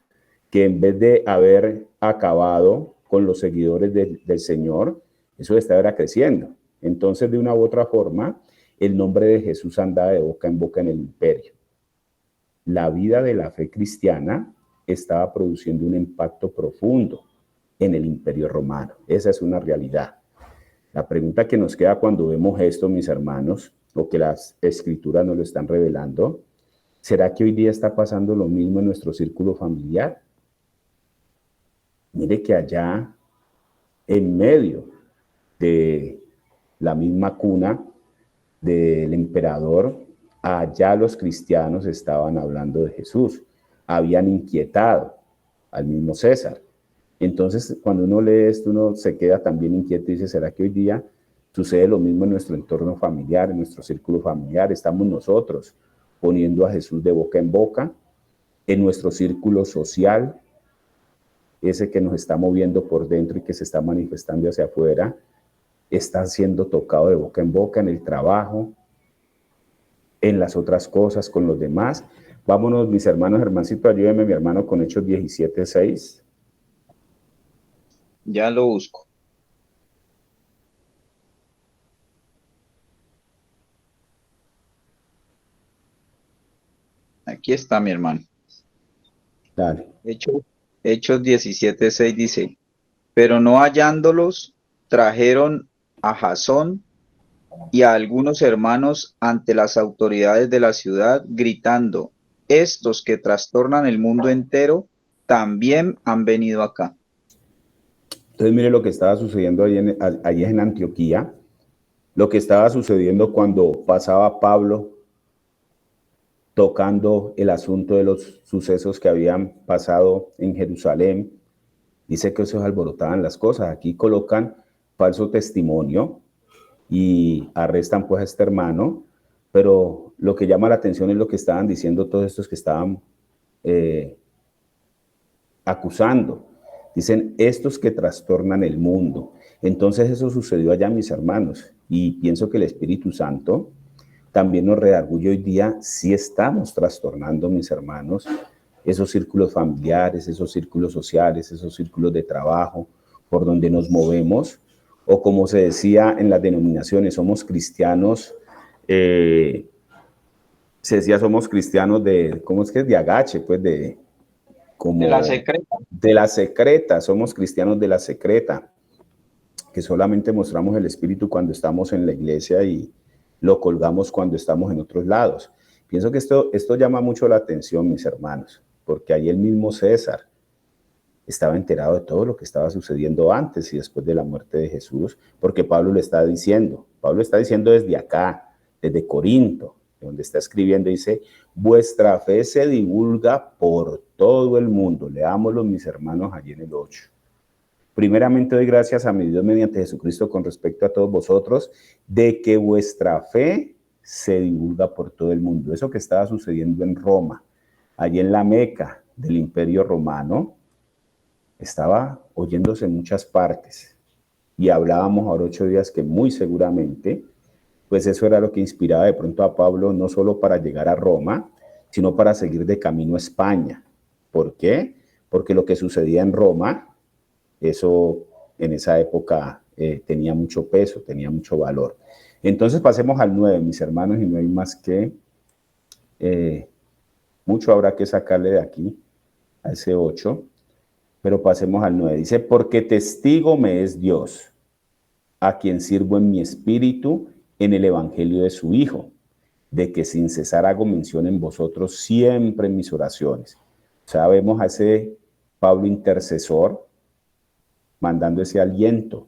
que en vez de haber acabado con los seguidores del Señor, eso estaba creciendo. Entonces, de una u otra forma, el nombre de Jesús andaba de boca en boca en el imperio. La vida de la fe cristiana estaba produciendo un impacto profundo en el imperio romano. Esa es una realidad. La pregunta que nos queda cuando vemos esto, mis hermanos, o que las escrituras nos lo están revelando, ¿será que hoy día está pasando lo mismo en nuestro círculo familiar? Mire que allá, en medio de la misma cuna del emperador, allá los cristianos estaban hablando de Jesús, habían inquietado al mismo César. Entonces, cuando uno lee esto, uno se queda también inquieto y dice, ¿será que hoy día sucede lo mismo en nuestro entorno familiar, en nuestro círculo familiar? Estamos nosotros poniendo a Jesús de boca en boca, en nuestro círculo social, ese que nos está moviendo por dentro y que se está manifestando hacia afuera, está siendo tocado de boca en boca en el trabajo, en las otras cosas, con los demás. Vámonos, mis hermanos, hermancito, ayúdenme, mi hermano, con Hechos 17:6. Ya lo busco. Aquí está mi hermano. Dale. Hechos 17:6 dice, pero no hallándolos, trajeron a Jasón y a algunos hermanos ante las autoridades de la ciudad, gritando, estos que trastornan el mundo entero, también han venido acá. Entonces mire lo que estaba sucediendo allí en Antioquía, lo que estaba sucediendo cuando pasaba Pablo tocando el asunto de los sucesos que habían pasado en Jerusalén. Dice que esos alborotaban las cosas. Aquí colocan falso testimonio y arrestan pues a este hermano, pero lo que llama la atención es lo que estaban diciendo todos estos que estaban acusando. Dicen, estos que trastornan el mundo. Entonces eso sucedió allá, mis hermanos, y pienso que el Espíritu Santo también nos redarguye hoy día si estamos trastornando, mis hermanos, esos círculos familiares, esos círculos sociales, esos círculos de trabajo por donde nos movemos, o como se decía en las denominaciones, somos cristianos, se decía somos cristianos de, ¿cómo es que es? De agache, pues como De la secreta. de la secreta, somos cristianos de la secreta, que solamente mostramos el Espíritu cuando estamos en la iglesia y lo colgamos cuando estamos en otros lados. Pienso que esto llama mucho la atención, mis hermanos, porque ahí el mismo César estaba enterado de todo lo que estaba sucediendo antes y después de la muerte de Jesús, porque Pablo está diciendo desde acá, desde Corinto, donde está escribiendo, dice, vuestra fe se divulga por todo el mundo. Leámoslo, mis hermanos, allí en el 8. Primeramente doy gracias a mi Dios mediante Jesucristo con respecto a todos vosotros, de que vuestra fe se divulga por todo el mundo. Eso que estaba sucediendo en Roma, allí en la Meca del Imperio Romano, estaba oyéndose en muchas partes. Y hablábamos ahora 8 días que muy seguramente, pues eso era lo que inspiraba de pronto a Pablo, no solo para llegar a Roma, sino para seguir de camino a España. ¿Por qué? Porque lo que sucedía en Roma, eso en esa época tenía mucho peso, tenía mucho valor. Entonces pasemos al 9, mis hermanos, y no hay más que, mucho habrá que sacarle de aquí, a ese 8, pero pasemos al 9. Dice, porque testigo me es Dios, a quien sirvo en mi espíritu en el evangelio de su Hijo, de que sin cesar hago mención en vosotros siempre en mis oraciones. O sea, vemos a ese Pablo intercesor mandando ese aliento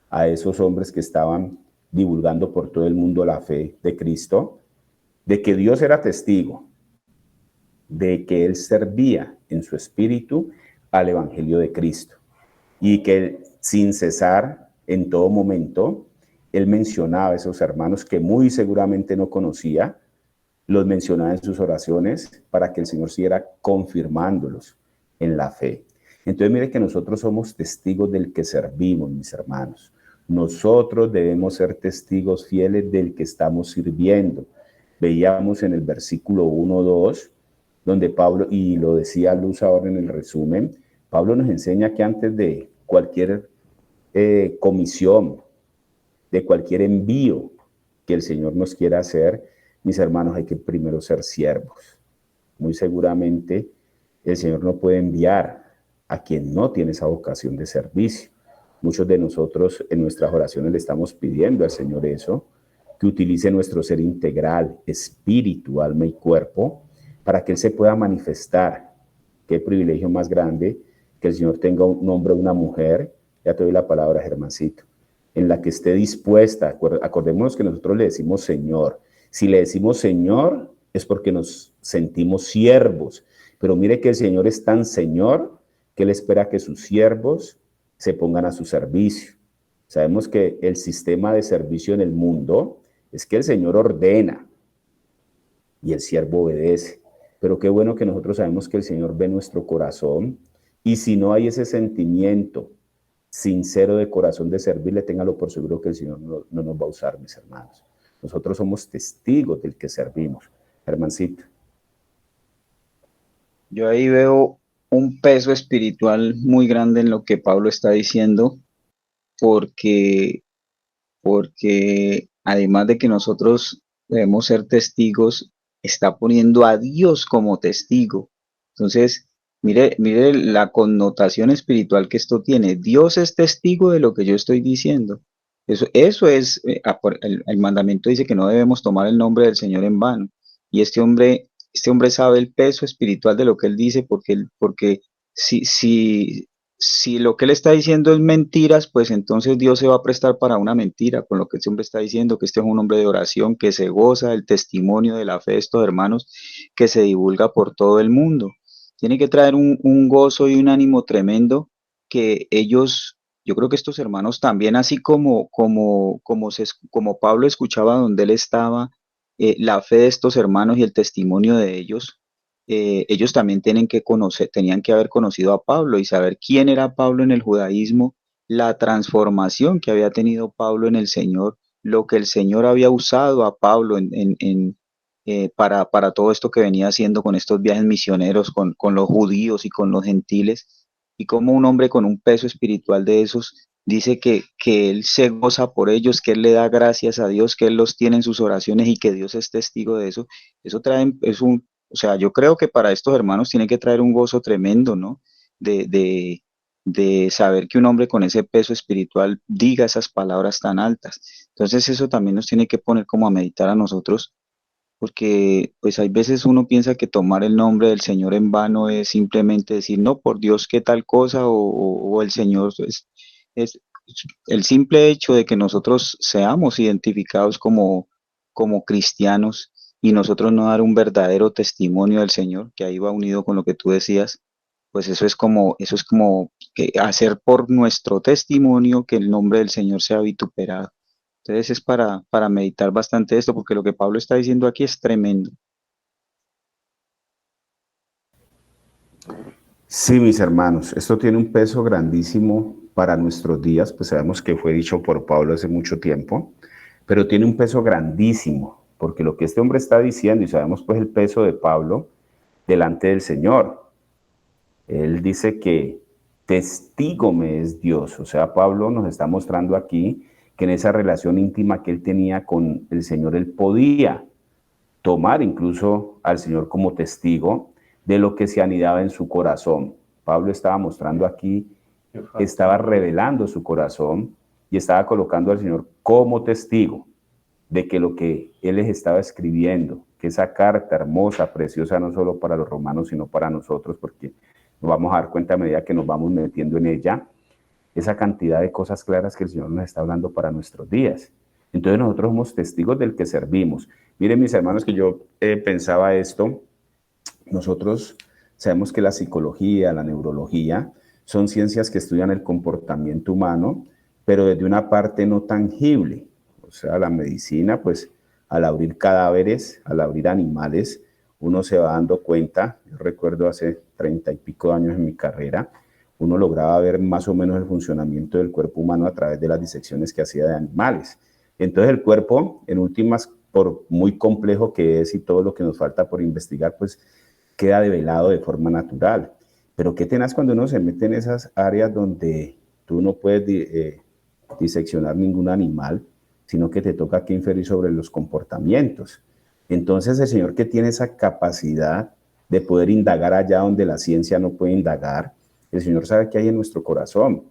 a esos hombres que estaban divulgando por todo el mundo la fe de Cristo, de que Dios era testigo, de que él servía en su espíritu al evangelio de Cristo y que sin cesar, en todo momento, él mencionaba a esos hermanos que muy seguramente no conocía, los mencionaba en sus oraciones para que el Señor siguiera confirmándolos en la fe. Entonces mire que nosotros somos testigos del que servimos, mis hermanos. Nosotros debemos ser testigos fieles del que estamos sirviendo. Veíamos en el versículo 1, 2, donde Pablo, y lo decía Luz ahora en el resumen, Pablo nos enseña que antes de cualquier comisión, de cualquier envío que el Señor nos quiera hacer, mis hermanos, hay que primero ser siervos. Muy seguramente el Señor no puede enviar a quien no tiene esa vocación de servicio. Muchos de nosotros en nuestras oraciones le estamos pidiendo al Señor eso, que utilice nuestro ser integral, espíritu, alma y cuerpo, para que Él se pueda manifestar. Qué privilegio más grande que el Señor tenga un hombre o una mujer, ya te doy la palabra, Germancito, en la que esté dispuesta. Acordémonos que nosotros le decimos Señor. Si le decimos Señor, es porque nos sentimos siervos. Pero mire que el Señor es tan Señor que Él espera que sus siervos se pongan a su servicio. Sabemos que el sistema de servicio en el mundo es que el Señor ordena y el siervo obedece. Pero qué bueno que nosotros sabemos que el Señor ve nuestro corazón, y si no hay ese sentimiento sincero de corazón de servirle, téngalo por seguro que el Señor no nos va a usar, mis hermanos. Nosotros somos testigos del que servimos. Hermancito. Yo ahí veo un peso espiritual muy grande en lo que Pablo está diciendo, porque, porque además de que nosotros debemos ser testigos, está poniendo a Dios como testigo. Entonces, mire la connotación espiritual que esto tiene. Dios es testigo de lo que yo estoy diciendo. Eso es, el mandamiento dice que no debemos tomar el nombre del Señor en vano. Y este hombre sabe el peso espiritual de lo que él dice, porque si lo que él está diciendo es mentiras, pues entonces Dios se va a prestar para una mentira con lo que este hombre está diciendo, que este es un hombre de oración, que se goza del testimonio de la fe de estos hermanos, que se divulga por todo el mundo. Tiene que traer un gozo y un ánimo tremendo que ellos, yo creo que estos hermanos también, así como Pablo escuchaba donde él estaba, la fe de estos hermanos y el testimonio de ellos también tenían que haber conocido a Pablo y saber quién era Pablo en el judaísmo, la transformación que había tenido Pablo en el Señor, lo que el Señor había usado a Pablo para todo esto que venía haciendo con estos viajes misioneros, con los judíos y con los gentiles, y como un hombre con un peso espiritual de esos dice que él se goza por ellos, que él le da gracias a Dios, que él los tiene en sus oraciones y que Dios es testigo de eso. Eso trae, o sea, yo creo que para estos hermanos tiene que traer un gozo tremendo, ¿no? De, de, de saber que un hombre con ese peso espiritual diga esas palabras tan altas. Entonces eso también nos tiene que poner como a meditar a nosotros, porque pues hay veces uno piensa que tomar el nombre del Señor en vano es simplemente decir, no, por Dios, qué tal cosa, o el Señor es el simple hecho de que nosotros seamos identificados como cristianos y nosotros no dar un verdadero testimonio del Señor, que ahí va unido con lo que tú decías, pues eso es como que hacer por nuestro testimonio que el nombre del Señor sea vituperado. Entonces es para meditar bastante esto, porque lo que Pablo está diciendo aquí es tremendo. Sí, mis hermanos, esto tiene un peso grandísimo para nuestros días, pues sabemos que fue dicho por Pablo hace mucho tiempo, pero tiene un peso grandísimo, porque lo que este hombre está diciendo, y sabemos pues el peso de Pablo delante del Señor, él dice que testigo me es Dios, o sea, Pablo nos está mostrando aquí que en esa relación íntima que él tenía con el Señor, él podía tomar incluso al Señor como testigo de lo que se anidaba en su corazón. Pablo estaba mostrando aquí, estaba revelando su corazón y estaba colocando al Señor como testigo de que lo que él les estaba escribiendo, que esa carta hermosa, preciosa, no solo para los romanos, sino para nosotros, porque nos vamos a dar cuenta a medida que nos vamos metiendo en ella, esa cantidad de cosas claras que el Señor nos está hablando para nuestros días. Entonces nosotros somos testigos del que servimos. Miren, mis hermanos, que yo pensaba esto, nosotros sabemos que la psicología, la neurología, son ciencias que estudian el comportamiento humano, pero desde una parte no tangible. O sea, la medicina, pues al abrir cadáveres, al abrir animales, uno se va dando cuenta, yo recuerdo hace 30 y pico años en mi carrera, uno lograba ver más o menos el funcionamiento del cuerpo humano a través de las disecciones que hacía de animales. Entonces el cuerpo, en últimas, por muy complejo que es y todo lo que nos falta por investigar, pues queda develado de forma natural. Pero qué tenaz cuando uno se mete en esas áreas donde tú no puedes diseccionar ningún animal, sino que te toca que inferir sobre los comportamientos. Entonces el Señor, que tiene esa capacidad de poder indagar allá donde la ciencia no puede indagar, el Señor sabe qué hay en nuestro corazón.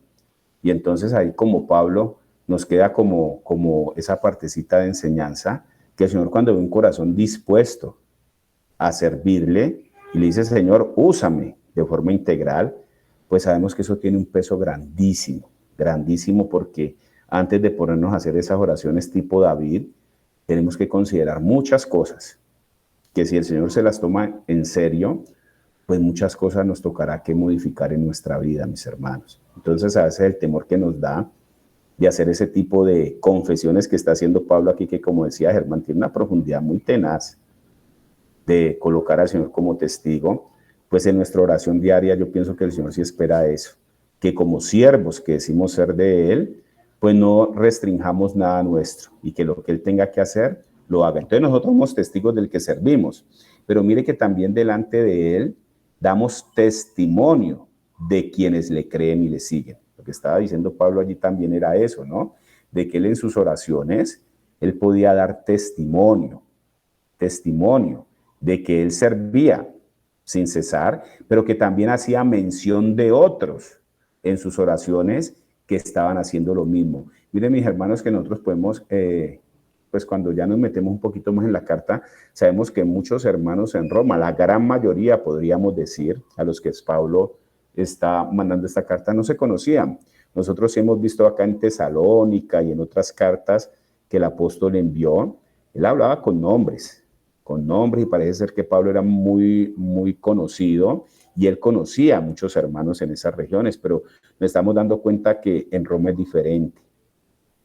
Y entonces ahí, como Pablo, nos queda como esa partecita de enseñanza, que el Señor, cuando ve un corazón dispuesto a servirle y le dice: Señor, úsame de forma integral, pues sabemos que eso tiene un peso grandísimo, grandísimo, porque antes de ponernos a hacer esas oraciones tipo David, tenemos que considerar muchas cosas, que si el Señor se las toma en serio, pues muchas cosas nos tocará que modificar en nuestra vida, mis hermanos. Entonces, a veces el temor que nos da de hacer ese tipo de confesiones que está haciendo Pablo aquí, que, como decía Germán, tiene una profundidad muy tenaz, de colocar al Señor como testigo, pues en nuestra oración diaria yo pienso que el Señor sí espera eso, que como siervos que decimos ser de Él, pues no restringamos nada nuestro, y que lo que Él tenga que hacer, lo haga. Entonces nosotros somos testigos del que servimos, pero mire que también delante de Él damos testimonio de quienes le creen y le siguen. Lo que estaba diciendo Pablo allí también era eso, ¿no? De que Él en sus oraciones, Él podía dar testimonio de que Él servía sin cesar, pero que también hacía mención de otros en sus oraciones que estaban haciendo lo mismo. Miren, mis hermanos, que nosotros podemos, pues cuando ya nos metemos un poquito más en la carta, sabemos que muchos hermanos en Roma, la gran mayoría, podríamos decir, a los que Pablo está mandando esta carta, no se conocían. Nosotros sí hemos visto acá en Tesalónica y en otras cartas que el apóstol envió, él hablaba con nombres, y parece ser que Pablo era muy conocido y él conocía a muchos hermanos en esas regiones, pero nos estamos dando cuenta que en Roma es diferente.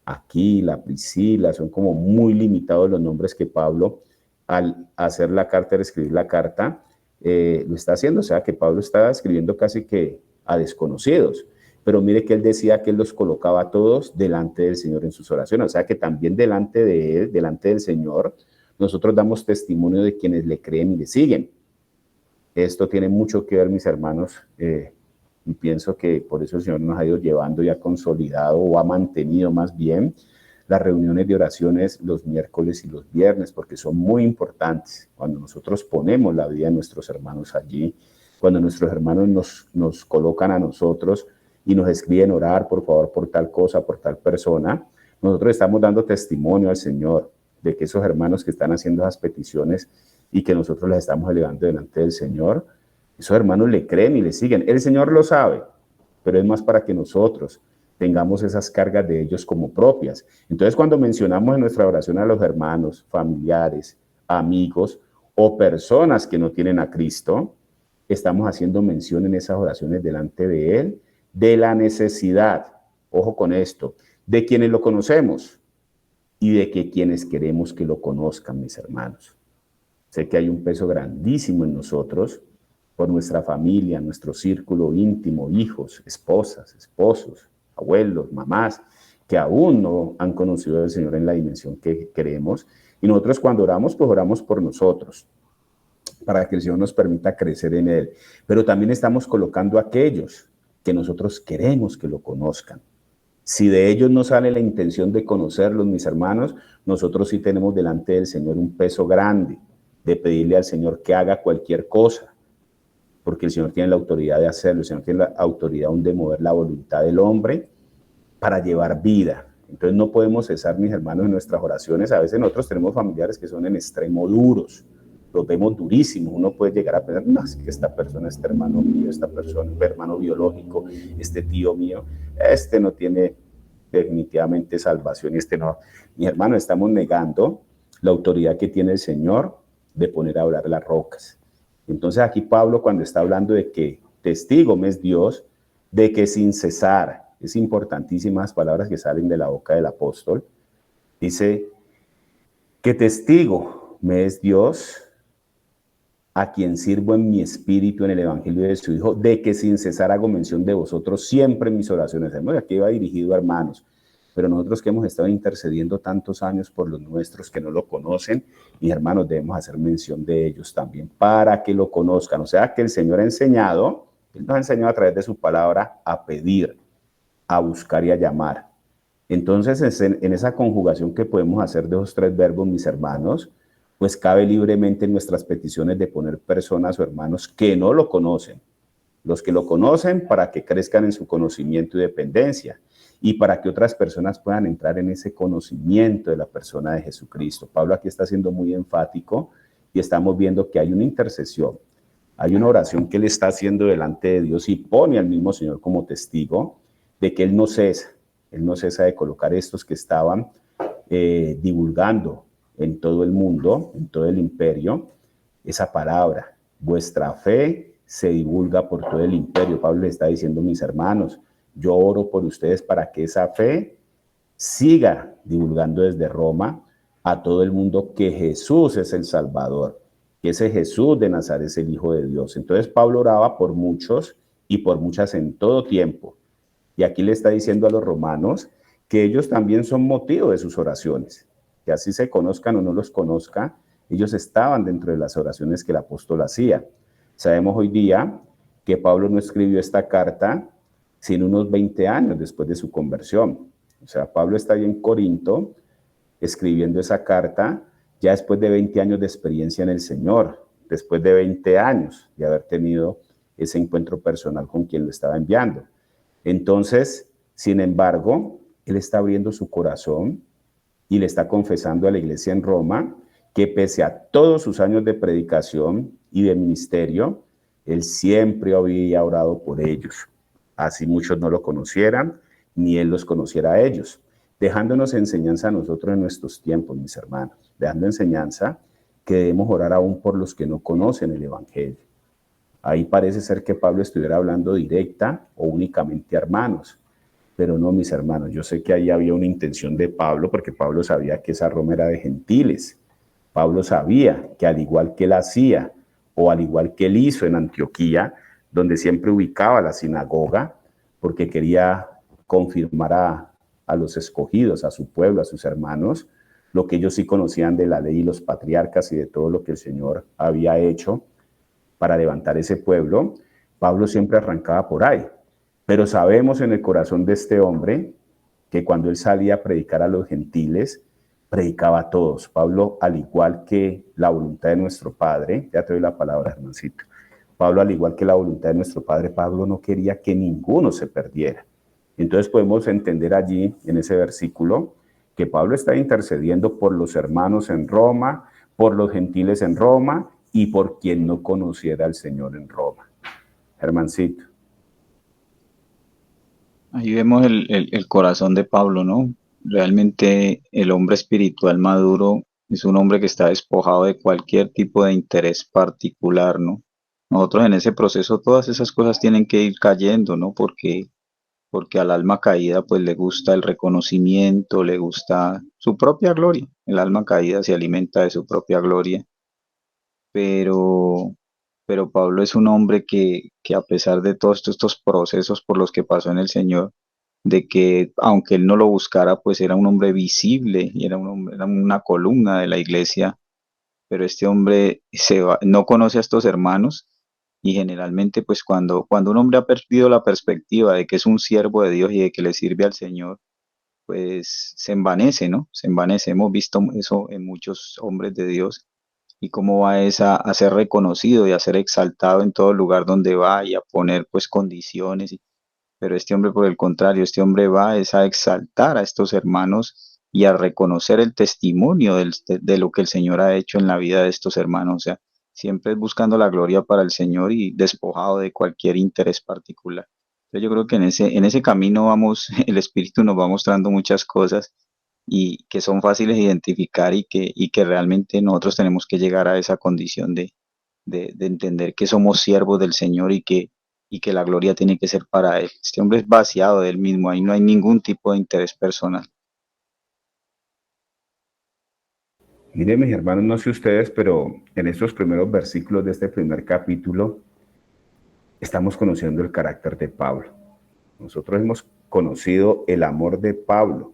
Aquila, Priscila, son como muy limitados los nombres que Pablo, al hacer la carta, al escribir la carta, lo está haciendo. O sea, que Pablo está escribiendo casi que a desconocidos. Pero mire que él decía que él los colocaba a todos delante del Señor en sus oraciones. O sea, que también delante de él, delante del Señor, nosotros damos testimonio de quienes le creen y le siguen. Esto tiene mucho que ver, mis hermanos, y pienso que por eso el Señor nos ha ido llevando y ha consolidado, o ha mantenido más bien, las reuniones de oraciones los miércoles y los viernes, porque son muy importantes. Cuando nosotros ponemos la vida de nuestros hermanos allí, cuando nuestros hermanos nos colocan a nosotros y nos escriben: orar, por favor, por tal cosa, por tal persona, nosotros estamos dando testimonio al Señor de que esos hermanos que están haciendo esas peticiones y que nosotros las estamos elevando delante del Señor, esos hermanos le creen y le siguen. El Señor lo sabe, pero es más para que nosotros tengamos esas cargas de ellos como propias. Entonces, cuando mencionamos en nuestra oración a los hermanos, familiares, amigos o personas que no tienen a Cristo, estamos haciendo mención en esas oraciones delante de Él de la necesidad, ojo con esto, de quienes lo conocemos y de que quienes queremos que lo conozcan, mis hermanos. Sé que hay un peso grandísimo en nosotros por nuestra familia, nuestro círculo íntimo, hijos, esposas, esposos, abuelos, mamás, que aún no han conocido al Señor en la dimensión que queremos. Y nosotros cuando oramos, pues oramos por nosotros, para que el Señor nos permita crecer en Él. Pero también estamos colocando a aquellos que nosotros queremos que lo conozcan. Si de ellos no sale la intención de conocerlos, mis hermanos, nosotros sí tenemos delante del Señor un peso grande de pedirle al Señor que haga cualquier cosa, porque el Señor tiene la autoridad de hacerlo, el Señor tiene la autoridad de mover la voluntad del hombre para llevar vida. Entonces no podemos cesar, mis hermanos, en nuestras oraciones. A veces nosotros tenemos familiares que son en extremo duros, los vemos durísimos. Uno puede llegar a pensar, no, es que esta persona, este hermano mío, esta persona, mi hermano biológico, este tío mío, este no tiene definitivamente salvación y este no. Mi hermano, estamos negando la autoridad que tiene el Señor de poner a hablar las rocas. Entonces aquí Pablo, cuando está hablando de que testigo me es Dios, de que sin cesar, es importantísimas palabras que salen de la boca del apóstol, dice que testigo me es Dios, a quien sirvo en mi espíritu en el evangelio de su Hijo, de que sin cesar hago mención de vosotros siempre en mis oraciones. Aquí va dirigido a hermanos, pero nosotros que hemos estado intercediendo tantos años por los nuestros que no lo conocen, mis hermanos, debemos hacer mención de ellos también para que lo conozcan. O sea que el Señor ha enseñado, Él nos ha enseñado a través de su palabra a pedir, a buscar y a llamar. Entonces, en esa conjugación que podemos hacer de esos tres verbos, mis hermanos, pues cabe libremente en nuestras peticiones de poner personas o hermanos que no lo conocen. Los que lo conocen para que crezcan en su conocimiento y dependencia y para que otras personas puedan entrar en ese conocimiento de la persona de Jesucristo. Pablo aquí está siendo muy enfático y estamos viendo que hay una intercesión, hay una oración que él está haciendo delante de Dios y pone al mismo Señor como testigo de que él no cesa de colocar estos que estaban divulgando en todo el mundo, en todo el imperio, esa palabra. Vuestra fe se divulga por todo el imperio. Pablo le está diciendo, mis hermanos, yo oro por ustedes para que esa fe siga divulgando desde Roma a todo el mundo que Jesús es el Salvador, que ese Jesús de Nazaret es el Hijo de Dios. Entonces Pablo oraba por muchos y por muchas en todo tiempo. Y aquí le está diciendo a los romanos que ellos también son motivo de sus oraciones, que así se conozcan o no los conozca, ellos estaban dentro de las oraciones que el apóstol hacía. Sabemos hoy día que Pablo no escribió esta carta sino unos 20 años después de su conversión. O sea, Pablo está ahí en Corinto escribiendo esa carta ya después de 20 años de experiencia en el Señor, después de 20 años de haber tenido ese encuentro personal con quien lo estaba enviando. Entonces, sin embargo, él está abriendo su corazón y le está confesando a la iglesia en Roma que pese a todos sus años de predicación y de ministerio, él siempre había orado por ellos. Así muchos no lo conocieran, ni él los conociera a ellos, dejándonos enseñanza a nosotros en nuestros tiempos, mis hermanos, dejando enseñanza que debemos orar aún por los que no conocen el evangelio. Ahí parece ser que Pablo estuviera hablando directa o únicamente a hermanos, pero no, mis hermanos, yo sé que ahí había una intención de Pablo, porque Pablo sabía que esa Roma era de gentiles. Pablo sabía que al igual que él hacía, o al igual que él hizo en Antioquía, donde siempre ubicaba la sinagoga, porque quería confirmar a los escogidos, a su pueblo, a sus hermanos, lo que ellos sí conocían de la ley y los patriarcas y de todo lo que el Señor había hecho para levantar ese pueblo. Pablo siempre arrancaba por ahí. Pero sabemos en el corazón de este hombre que cuando él salía a predicar a los gentiles, predicaba a todos. Pablo, al igual que la voluntad de nuestro Padre, ya te doy la palabra, hermancito. Pablo, al igual que la voluntad de nuestro Padre, Pablo no quería que ninguno se perdiera. Entonces podemos entender allí, en ese versículo, que Pablo está intercediendo por los hermanos en Roma, por los gentiles en Roma y por quien no conociera al Señor en Roma. Hermancito. Ahí vemos el corazón de Pablo, ¿no? Realmente el hombre espiritual maduro es un hombre que está despojado de cualquier tipo de interés particular, ¿no? nosotros en ese proceso todas esas cosas tienen que ir cayendo, ¿no? Porque al alma caída pues le gusta el reconocimiento, le gusta su propia gloria. El alma caída se alimenta de su propia gloria, pero, pero Pablo es un hombre que a pesar de todos estos procesos por los que pasó en el Señor, de que aunque él no lo buscara, pues era un hombre visible y era era una columna de la iglesia, pero este hombre no conoce a estos hermanos y generalmente pues cuando un hombre ha perdido la perspectiva de que es un siervo de Dios y de que le sirve al Señor, pues se envanece, ¿no? Se envanece. Hemos visto eso en muchos hombres de Dios y cómo va a ser reconocido y a ser exaltado en todo lugar donde va y a poner pues condiciones. Pero este hombre, por el contrario, este hombre va es a exaltar a estos hermanos y a reconocer el testimonio de lo que el Señor ha hecho en la vida de estos hermanos. O sea, siempre es buscando la gloria para el Señor y despojado de cualquier interés particular. Entonces yo creo que en ese camino vamos, el Espíritu nos va mostrando muchas cosas y que son fáciles de identificar y que realmente nosotros tenemos que llegar a esa condición de entender que somos siervos del Señor y que la gloria tiene que ser para Él. Este hombre es vaciado de Él mismo, ahí no hay ningún tipo de interés personal. Miren, mis hermanos, no sé ustedes, pero en estos primeros versículos de este primer capítulo estamos conociendo el carácter de Pablo. Nosotros hemos conocido el amor de Pablo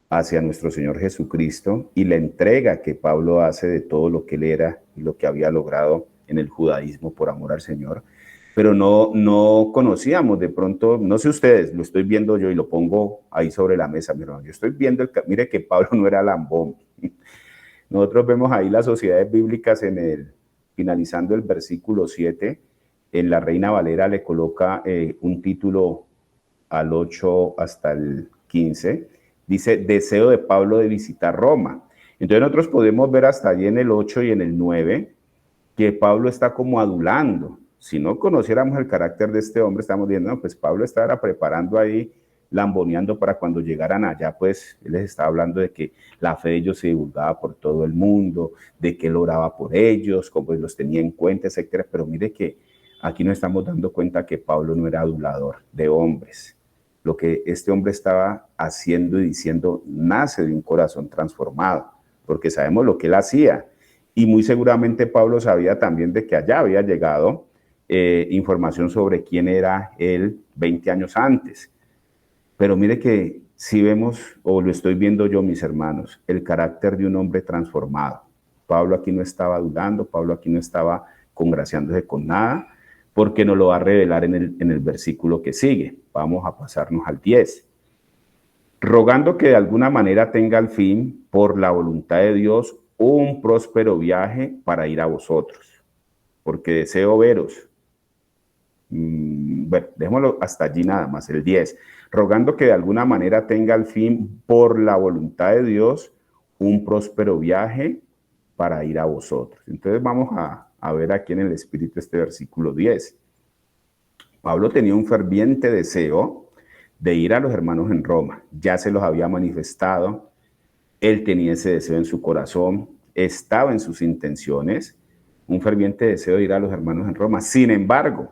hacia nuestro Señor Jesucristo y la entrega que Pablo hace de todo lo que él era y lo que había logrado en el judaísmo por amor al Señor. Pero no conocíamos de pronto, no sé ustedes, lo estoy viendo yo y lo pongo ahí sobre la mesa, mi hermano. Yo estoy viendo, mire que Pablo no era lambón. Nosotros vemos ahí las sociedades bíblicas finalizando el versículo 7, en la Reina Valera le coloca un título al 8 hasta el 15, dice, deseo de Pablo de visitar Roma. Entonces nosotros podemos ver hasta allí en el 8 y en el 9 que Pablo está como adulando. Si no conociéramos el carácter de este hombre, estamos viendo, no, pues Pablo estaba preparando ahí, lamboneando para cuando llegaran allá, pues él les estaba hablando de que la fe de ellos se divulgaba por todo el mundo, de que él oraba por ellos, como los tenía en cuenta, etcétera. Pero mire que aquí nos estamos dando cuenta que Pablo no era adulador de hombres. Lo que este hombre estaba haciendo y diciendo nace de un corazón transformado, porque sabemos lo que él hacía. Y muy seguramente Pablo sabía también de que allá había llegado información sobre quién era él 20 años antes. Pero mire que si vemos, o lo estoy viendo yo, mis hermanos, el carácter de un hombre transformado. Pablo aquí no estaba dudando, Pablo aquí no estaba congraciándose con nada, porque nos lo va a revelar en el versículo que sigue. Vamos a pasarnos al 10. Rogando que de alguna manera tenga al fin, por la voluntad de Dios, un próspero viaje para ir a vosotros, porque deseo veros. Bueno, dejémoslo hasta allí nada más, el 10. Rogando que de alguna manera tenga al fin, por la voluntad de Dios, un próspero viaje para ir a vosotros. Entonces vamos a ver aquí en el Espíritu este versículo 10. Pablo tenía un ferviente deseo de ir a los hermanos en Roma. Ya se los había manifestado. Él tenía ese deseo en su corazón, estaba en sus intenciones, un ferviente deseo de ir a los hermanos en Roma. Sin embargo,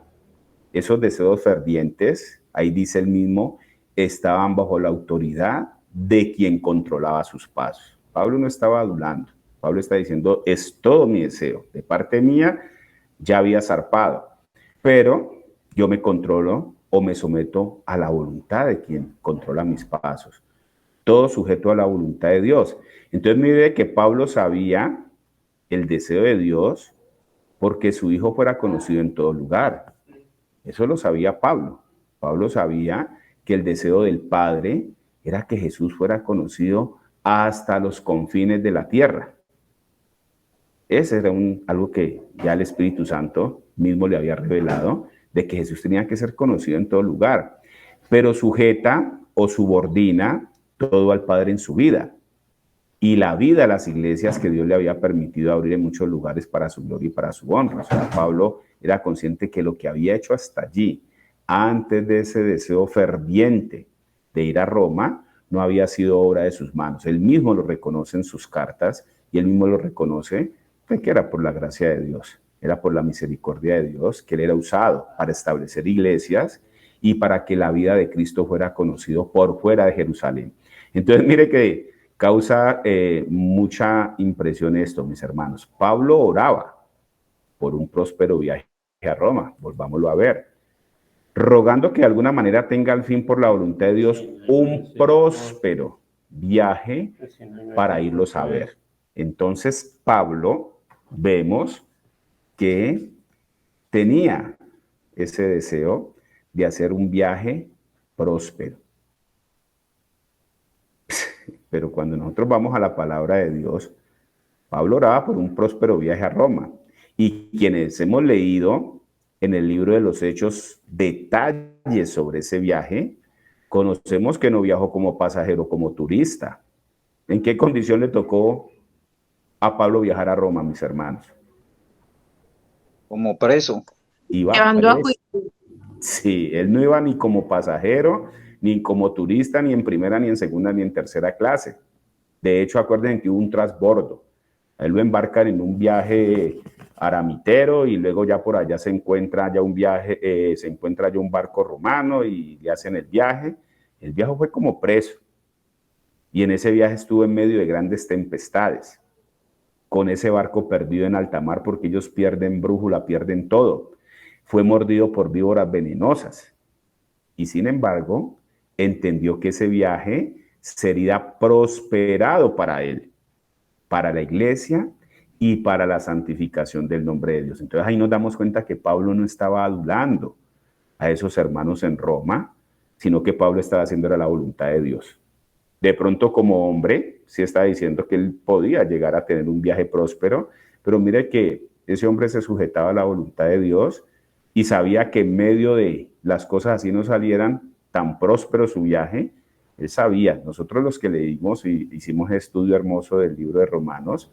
esos deseos fervientes, ahí dice el mismo, estaban bajo la autoridad de quien controlaba sus pasos. Pablo no estaba adulando. Pablo está diciendo, es todo mi deseo. De parte mía, ya había zarpado. Pero yo me controlo o me someto a la voluntad de quien controla mis pasos. Todo sujeto a la voluntad de Dios. Entonces mire que Pablo sabía el deseo de Dios porque su hijo fuera conocido en todo lugar. Eso lo sabía Pablo. Pablo sabía que el deseo del Padre era que Jesús fuera conocido hasta los confines de la tierra. Ese era algo que ya el Espíritu Santo mismo le había revelado, de que Jesús tenía que ser conocido en todo lugar, pero sujeta o subordina todo al Padre en su vida y la vida de las iglesias que Dios le había permitido abrir en muchos lugares para su gloria y para su honra. O sea, Pablo era consciente que lo que había hecho hasta allí, antes de ese deseo ferviente de ir a Roma, no había sido obra de sus manos. Él mismo lo reconoce en sus cartas y él mismo lo reconoce que era por la gracia de Dios. era por la misericordia de Dios, que él era usado para establecer iglesias y para que la vida de Cristo fuera conocido por fuera de Jerusalén. Entonces, mire que causa mucha impresión esto, mis hermanos. Pablo oraba por un próspero viaje a Roma, volvámoslo a ver, rogando que de alguna manera tenga al fin por la voluntad de Dios un próspero viaje para irlos a ver. Entonces, Pablo, vemos que tenía ese deseo de hacer un viaje próspero. Pero cuando nosotros vamos a la palabra de Dios, Pablo oraba por un próspero viaje a Roma. Y quienes hemos leído en el libro de los Hechos detalles sobre ese viaje, conocemos que no viajó como pasajero, como turista. ¿En qué condición le tocó a Pablo viajar a Roma, mis hermanos? Como preso. Iba Llevando a preso. Sí, él no iba ni como pasajero, ni como turista, ni en primera, ni en segunda, ni en tercera clase. De hecho, acuérdense que hubo un transbordo. A él lo embarcan en un viaje aramitero y luego ya por allá se encuentra ya un viaje, se encuentra ya un barco romano y le hacen el viaje. El viaje fue como preso. Y en ese viaje estuvo en medio de grandes tempestades, con ese barco perdido en alta mar porque ellos pierden brújula, pierden todo. Fue mordido por víboras venenosas. Y sin embargo, entendió que ese viaje sería prosperado para él, para la iglesia y para la santificación del nombre de Dios. Entonces ahí nos damos cuenta que Pablo no estaba adulando a esos hermanos en Roma, sino que Pablo estaba haciendo la voluntad de Dios. De pronto como hombre, sí está diciendo que él podía llegar a tener un viaje próspero, pero mire que ese hombre se sujetaba a la voluntad de Dios y sabía que en medio de las cosas así no salieran tan próspero su viaje. Él sabía, nosotros los que leímos y hicimos estudio hermoso del libro de Romanos,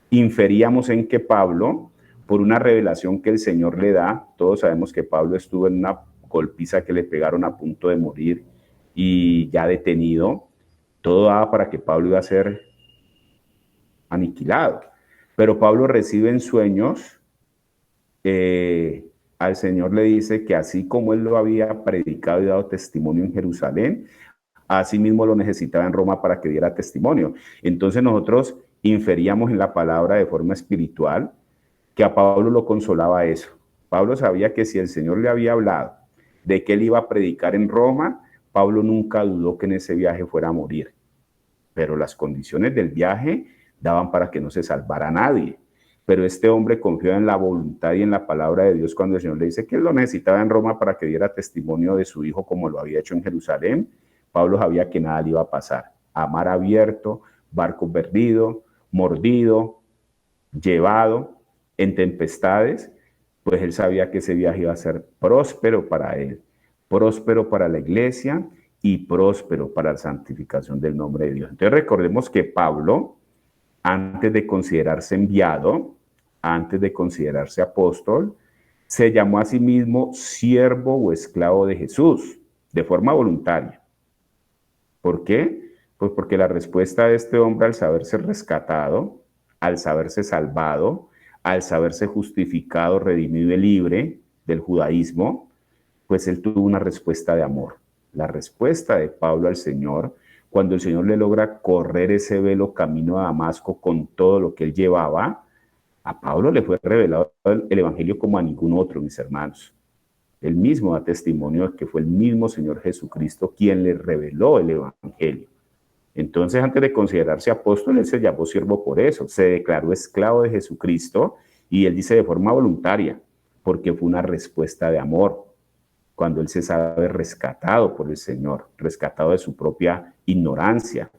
inferíamos en que Pablo, por una revelación que el Señor le da, todos sabemos que Pablo estuvo en una golpiza que le pegaron a punto de morir y ya detenido, todo daba para que Pablo iba a ser aniquilado. Pero Pablo recibe en sueños, al Señor le dice que así como él lo había predicado y dado testimonio en Jerusalén, así mismo lo necesitaba en Roma para que diera testimonio. Entonces nosotros inferíamos en la palabra de forma espiritual que a Pablo lo consolaba eso. Pablo sabía que si el Señor le había hablado de que él iba a predicar en Roma, Pablo nunca dudó que en ese viaje fuera a morir. Pero las condiciones del viaje daban para que no se salvara a nadie. Pero este hombre confió en la voluntad y en la palabra de Dios cuando el Señor le dice que él lo necesitaba en Roma para que diera testimonio de su hijo como lo había hecho en Jerusalén. Pablo sabía que nada le iba a pasar. A mar abierto, barco perdido, mordido, llevado en tempestades, pues él sabía que ese viaje iba a ser próspero para él, próspero para la iglesia y próspero para la santificación del nombre de Dios. Entonces recordemos que Pablo, antes de considerarse enviado, antes de considerarse apóstol, se llamó a sí mismo siervo o esclavo de Jesús, de forma voluntaria. ¿Por qué? Pues porque la respuesta de este hombre al saberse rescatado, al saberse salvado, al saberse justificado, redimido y libre del judaísmo, pues él tuvo una respuesta de amor. La respuesta de Pablo al Señor, cuando el Señor le logra correr ese velo camino a Damasco con todo lo que él llevaba, a Pablo le fue revelado el evangelio como a ningún otro, mis hermanos. Él mismo da testimonio de que fue el mismo Señor Jesucristo quien le reveló el evangelio. Entonces, antes de considerarse apóstol, él se llamó siervo por eso, se declaró esclavo de Jesucristo y él dice de forma voluntaria, porque fue una respuesta de amor, cuando él se sabe rescatado por el Señor, rescatado de su propia ignorancia,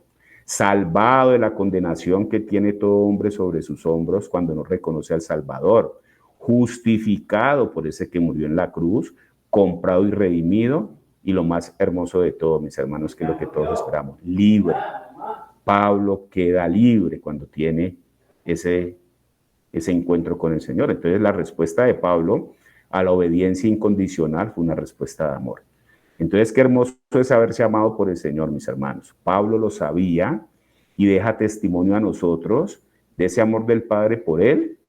salvado de la condenación que tiene todo hombre sobre sus hombros cuando no reconoce al Salvador, justificado por ese que murió en la cruz, comprado y redimido, y lo más hermoso de todo, mis hermanos, que es lo que todos esperamos, libre. Pablo queda libre cuando tiene ese encuentro con el Señor. Entonces la respuesta de Pablo a la obediencia incondicional fue una respuesta de amor. Entonces qué hermoso es haberse amado por el Señor, mis hermanos. Pablo lo sabía y deja testimonio a nosotros de ese amor del Padre por él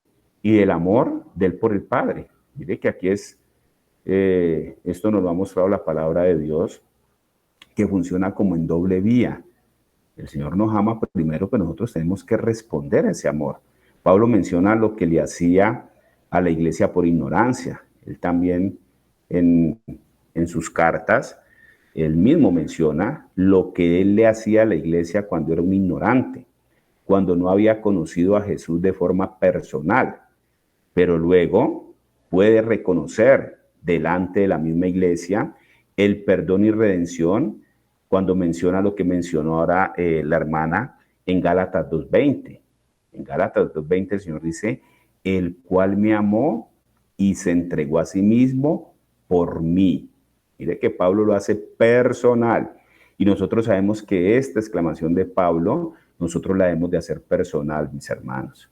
y del amor de él por el Padre. Mire que aquí esto nos lo ha mostrado la palabra de Dios, que funciona como en doble vía. El Señor nos ama primero, pero nosotros tenemos que responder a ese amor. Pablo menciona lo que le hacía a la iglesia por ignorancia. Él también en sus cartas, él mismo menciona lo que él le hacía a la iglesia cuando era un ignorante, cuando no había conocido a Jesús de forma personal, pero luego puede reconocer delante de la misma iglesia el perdón y redención cuando menciona lo que mencionó ahora la hermana en Gálatas 2:20. En Gálatas 2:20 el Señor dice, el cual me amó y se entregó a sí mismo por mí. Mire que Pablo lo hace personal. Y nosotros sabemos que esta exclamación de Pablo, nosotros la debemos de hacer personal, mis hermanos.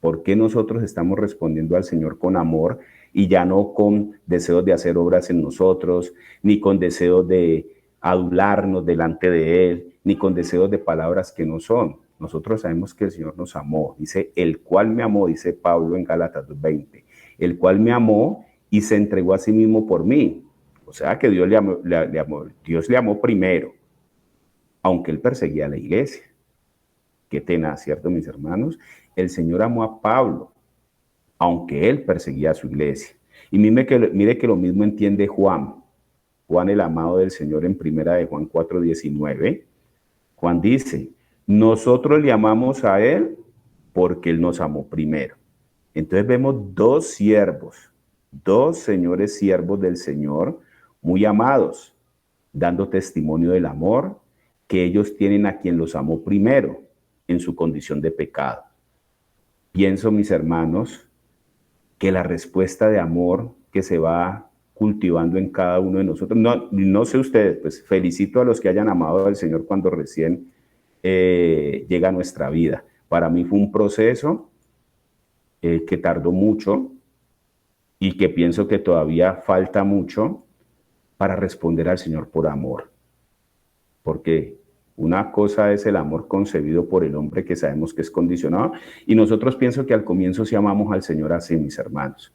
¿Por qué nosotros estamos respondiendo al Señor con amor y ya no con deseos de hacer obras en nosotros, ni con deseos de adularnos delante de Él, ni con deseos de palabras que no son? Nosotros sabemos que el Señor nos amó. Dice, el cual me amó, dice Pablo en Gálatas 2:20, el cual me amó y se entregó a sí mismo por mí. O sea que Dios Dios le amó primero, aunque Él perseguía a la iglesia. Qué tenaz, ¿cierto, mis hermanos? El Señor amó a Pablo, aunque él perseguía a su iglesia. Y mire que lo mismo entiende Juan. Juan, el amado del Señor, en primera de Juan 4:19. Juan dice, nosotros le amamos a él porque él nos amó primero. Entonces vemos dos siervos, dos señores siervos del Señor, muy amados, dando testimonio del amor que ellos tienen a quien los amó primero en su condición de pecado. Pienso, mis hermanos, que la respuesta de amor que se va cultivando en cada uno de nosotros, no sé ustedes, pues felicito a los que hayan amado al Señor cuando recién llega a nuestra vida. Para mí fue un proceso que tardó mucho y que pienso que todavía falta mucho para responder al Señor por amor. Porque una cosa es el amor concebido por el hombre, que sabemos que es condicionado, y nosotros pienso que al comienzo sí amamos al Señor así, mis hermanos,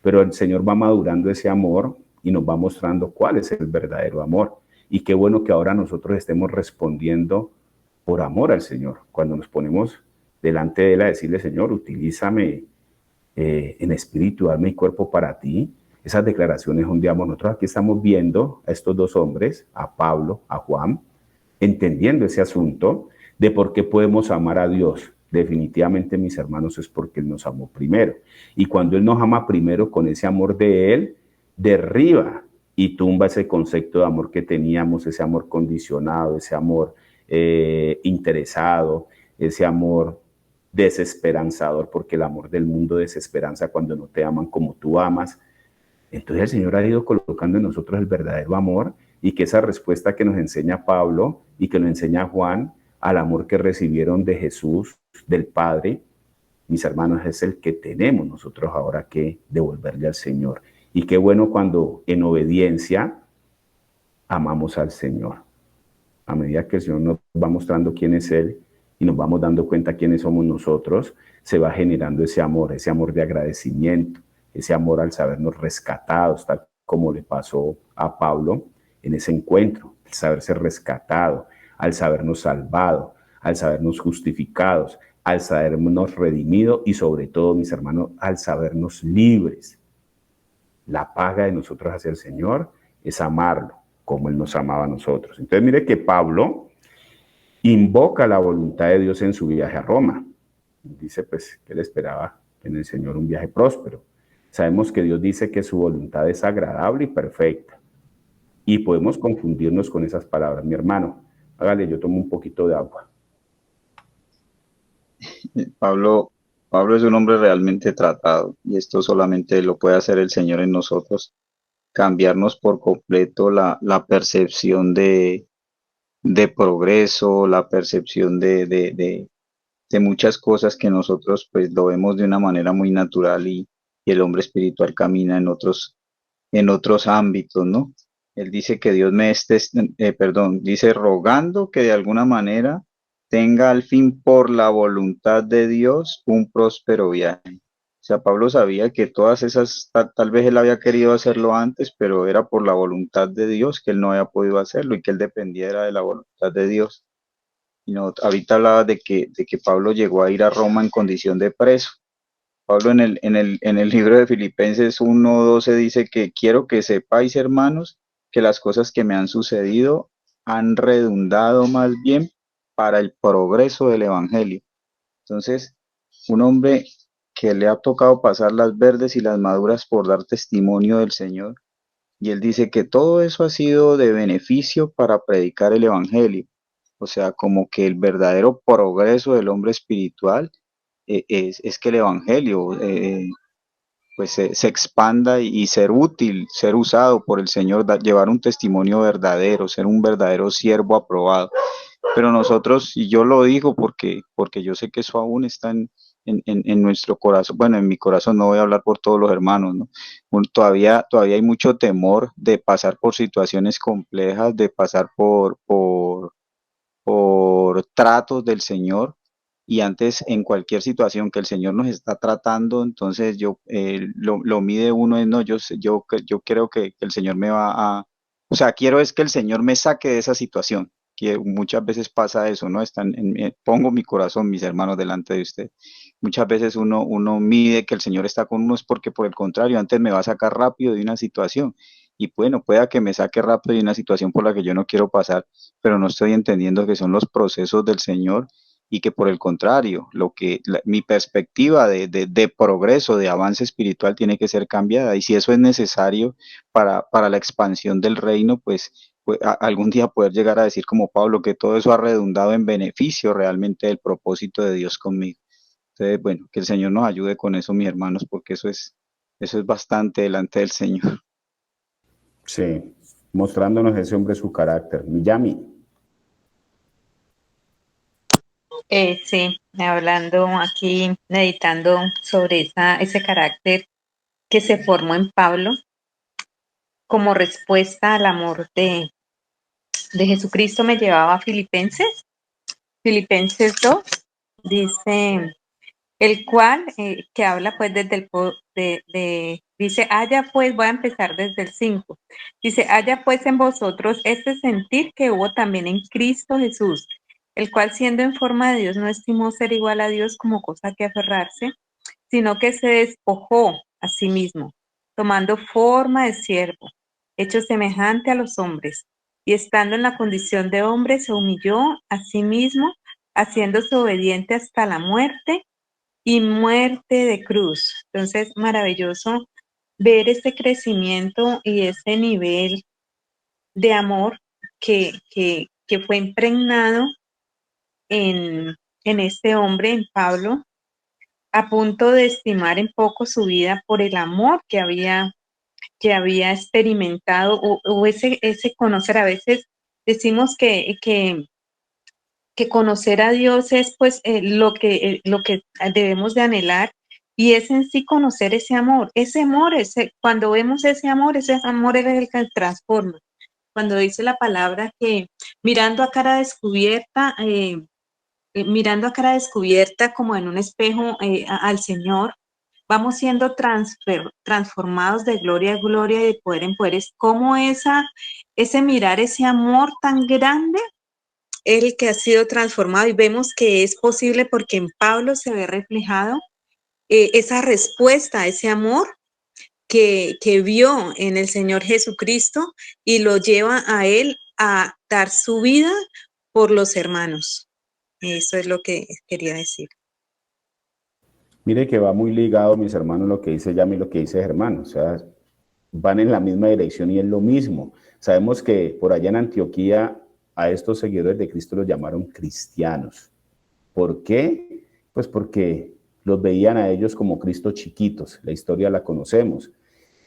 pero el Señor va madurando ese amor y nos va mostrando cuál es el verdadero amor. Y qué bueno que ahora nosotros estemos respondiendo por amor al Señor, cuando nos ponemos delante de Él a decirle, Señor, utilízame en espíritu, alma y cuerpo para ti. Esas declaraciones donde nosotros aquí estamos viendo a estos dos hombres, a Pablo, a Juan, entendiendo ese asunto de por qué podemos amar a Dios. Definitivamente, mis hermanos, es porque Él nos amó primero. Y cuando Él nos ama primero, con ese amor de Él, derriba y tumba ese concepto de amor que teníamos, ese amor condicionado, ese amor interesado, ese amor desesperanzador, porque el amor del mundo desesperanza cuando no te aman como tú amas. Entonces el Señor ha ido colocando en nosotros el verdadero amor, y que esa respuesta que nos enseña Pablo y que nos enseña Juan al amor que recibieron de Jesús, del Padre, mis hermanos, es el que tenemos nosotros ahora que devolverle al Señor. Y qué bueno cuando en obediencia amamos al Señor. A medida que el Señor nos va mostrando quién es Él y nos vamos dando cuenta quiénes somos nosotros, se va generando ese amor de agradecimiento, ese amor al sabernos rescatados, tal como le pasó a Pablo en ese encuentro, el saberse rescatado, al sabernos salvado, al sabernos justificados, al sabernos redimidos y sobre todo, mis hermanos, al sabernos libres. La paga de nosotros hacia el Señor es amarlo como Él nos amaba a nosotros. Entonces mire que Pablo invoca la voluntad de Dios en su viaje a Roma. Dice pues que él esperaba en el Señor un viaje próspero. Sabemos que Dios dice que su voluntad es agradable y perfecta. Y podemos confundirnos con esas palabras. Mi hermano, hágale, yo tomo un poquito de agua. Pablo, Pablo es un hombre realmente tratado y esto solamente lo puede hacer el Señor en nosotros, cambiarnos por completo la percepción de progreso, la percepción de muchas cosas que nosotros pues lo vemos de una manera muy natural y el hombre espiritual camina en otros ámbitos, ¿no? Él dice que Dios me esté, dice rogando que de alguna manera tenga al fin por la voluntad de Dios un próspero viaje. sea, Pablo sabía que todas esas, tal vez él había querido hacerlo antes, pero era por la voluntad de Dios que él no había podido hacerlo y que él dependiera de la voluntad de Dios. Y no, ahorita hablaba de que Pablo llegó a ir a Roma en condición de preso. Pablo en el libro de Filipenses 1:12 dice que quiero que sepáis, hermanos, que las cosas que me han sucedido han redundado más bien para el progreso del Evangelio. Entonces, un hombre que le ha tocado pasar las verdes y las maduras por dar testimonio del Señor, y él dice que todo eso ha sido de beneficio para predicar el Evangelio. O sea, como que el verdadero progreso del hombre espiritual es que el Evangelio pues se expanda y ser útil, ser usado por el Señor, llevar un testimonio verdadero, ser un verdadero siervo aprobado. Pero nosotros, y yo lo digo porque yo sé que eso aún está en nuestro corazón, bueno, en mi corazón, no voy a hablar por todos los hermanos, ¿no? Todavía hay mucho temor de pasar por situaciones complejas, de pasar por tratos del Señor, y antes en cualquier situación que el Señor nos está tratando, entonces lo mide uno en no, yo creo que el Señor me va o sea, quiero es que el Señor me saque de esa situación, que muchas veces pasa eso, ¿no? Pongo mi corazón, mis hermanos, delante de usted. Muchas veces uno mide que el Señor está con uno es porque por el contrario, antes me va a sacar rápido de una situación. Y bueno, pueda que me saque rápido de una situación por la que yo no quiero pasar, pero no estoy entendiendo que son los procesos del Señor y que por el contrario, mi perspectiva de progreso, de avance espiritual tiene que ser cambiada. Y si eso es necesario para la expansión del reino, pues algún día poder llegar a decir como Pablo que todo eso ha redundado en beneficio realmente del propósito de Dios conmigo. Entonces, bueno, que el Señor nos ayude con eso, mis hermanos, porque eso es bastante delante del Señor. Sí, mostrándonos ese hombre su carácter. Miyami, Sí, hablando aquí, meditando sobre ese carácter que se formó en Pablo como respuesta al amor de Jesucristo, me llevaba a Filipenses 2, dice, el cual, que habla pues desde dice, haya pues, voy a empezar desde el 5, dice, haya pues en vosotros este sentir que hubo también en Cristo Jesús, el cual siendo en forma de Dios no estimó ser igual a Dios como cosa que aferrarse, sino que se despojó a sí mismo, tomando forma de siervo, hecho semejante a los hombres, y estando en la condición de hombre, se humilló a sí mismo, haciéndose obediente hasta la muerte y muerte de cruz. Entonces, maravilloso ver este crecimiento y ese nivel de amor que fue impregnado en este hombre, en Pablo, a punto de estimar en poco su vida por el amor que había experimentado o ese conocer. A veces decimos que conocer a Dios es pues lo que debemos de anhelar, y es en sí conocer ese amor, cuando vemos ese amor es el que transforma. Cuando dice la palabra que mirando a cara descubierta, mirando a cara descubierta como en un espejo al Señor, vamos siendo transformados de gloria a gloria y de poder en poder. Es como ese mirar, ese amor tan grande, el que ha sido transformado, y vemos que es posible porque en Pablo se ve reflejado esa respuesta a ese amor que vio en el Señor Jesucristo y lo lleva a él a dar su vida por los hermanos. Eso es lo que quería decir. mire que va muy ligado, mis hermanos, lo que dice Yami y lo que dice Germán. O sea, van en la misma dirección y es lo mismo. Sabemos que por allá en Antioquía a estos seguidores de Cristo los llamaron cristianos. ¿Por qué? Pues porque los veían a ellos como Cristo chiquitos. La historia la conocemos.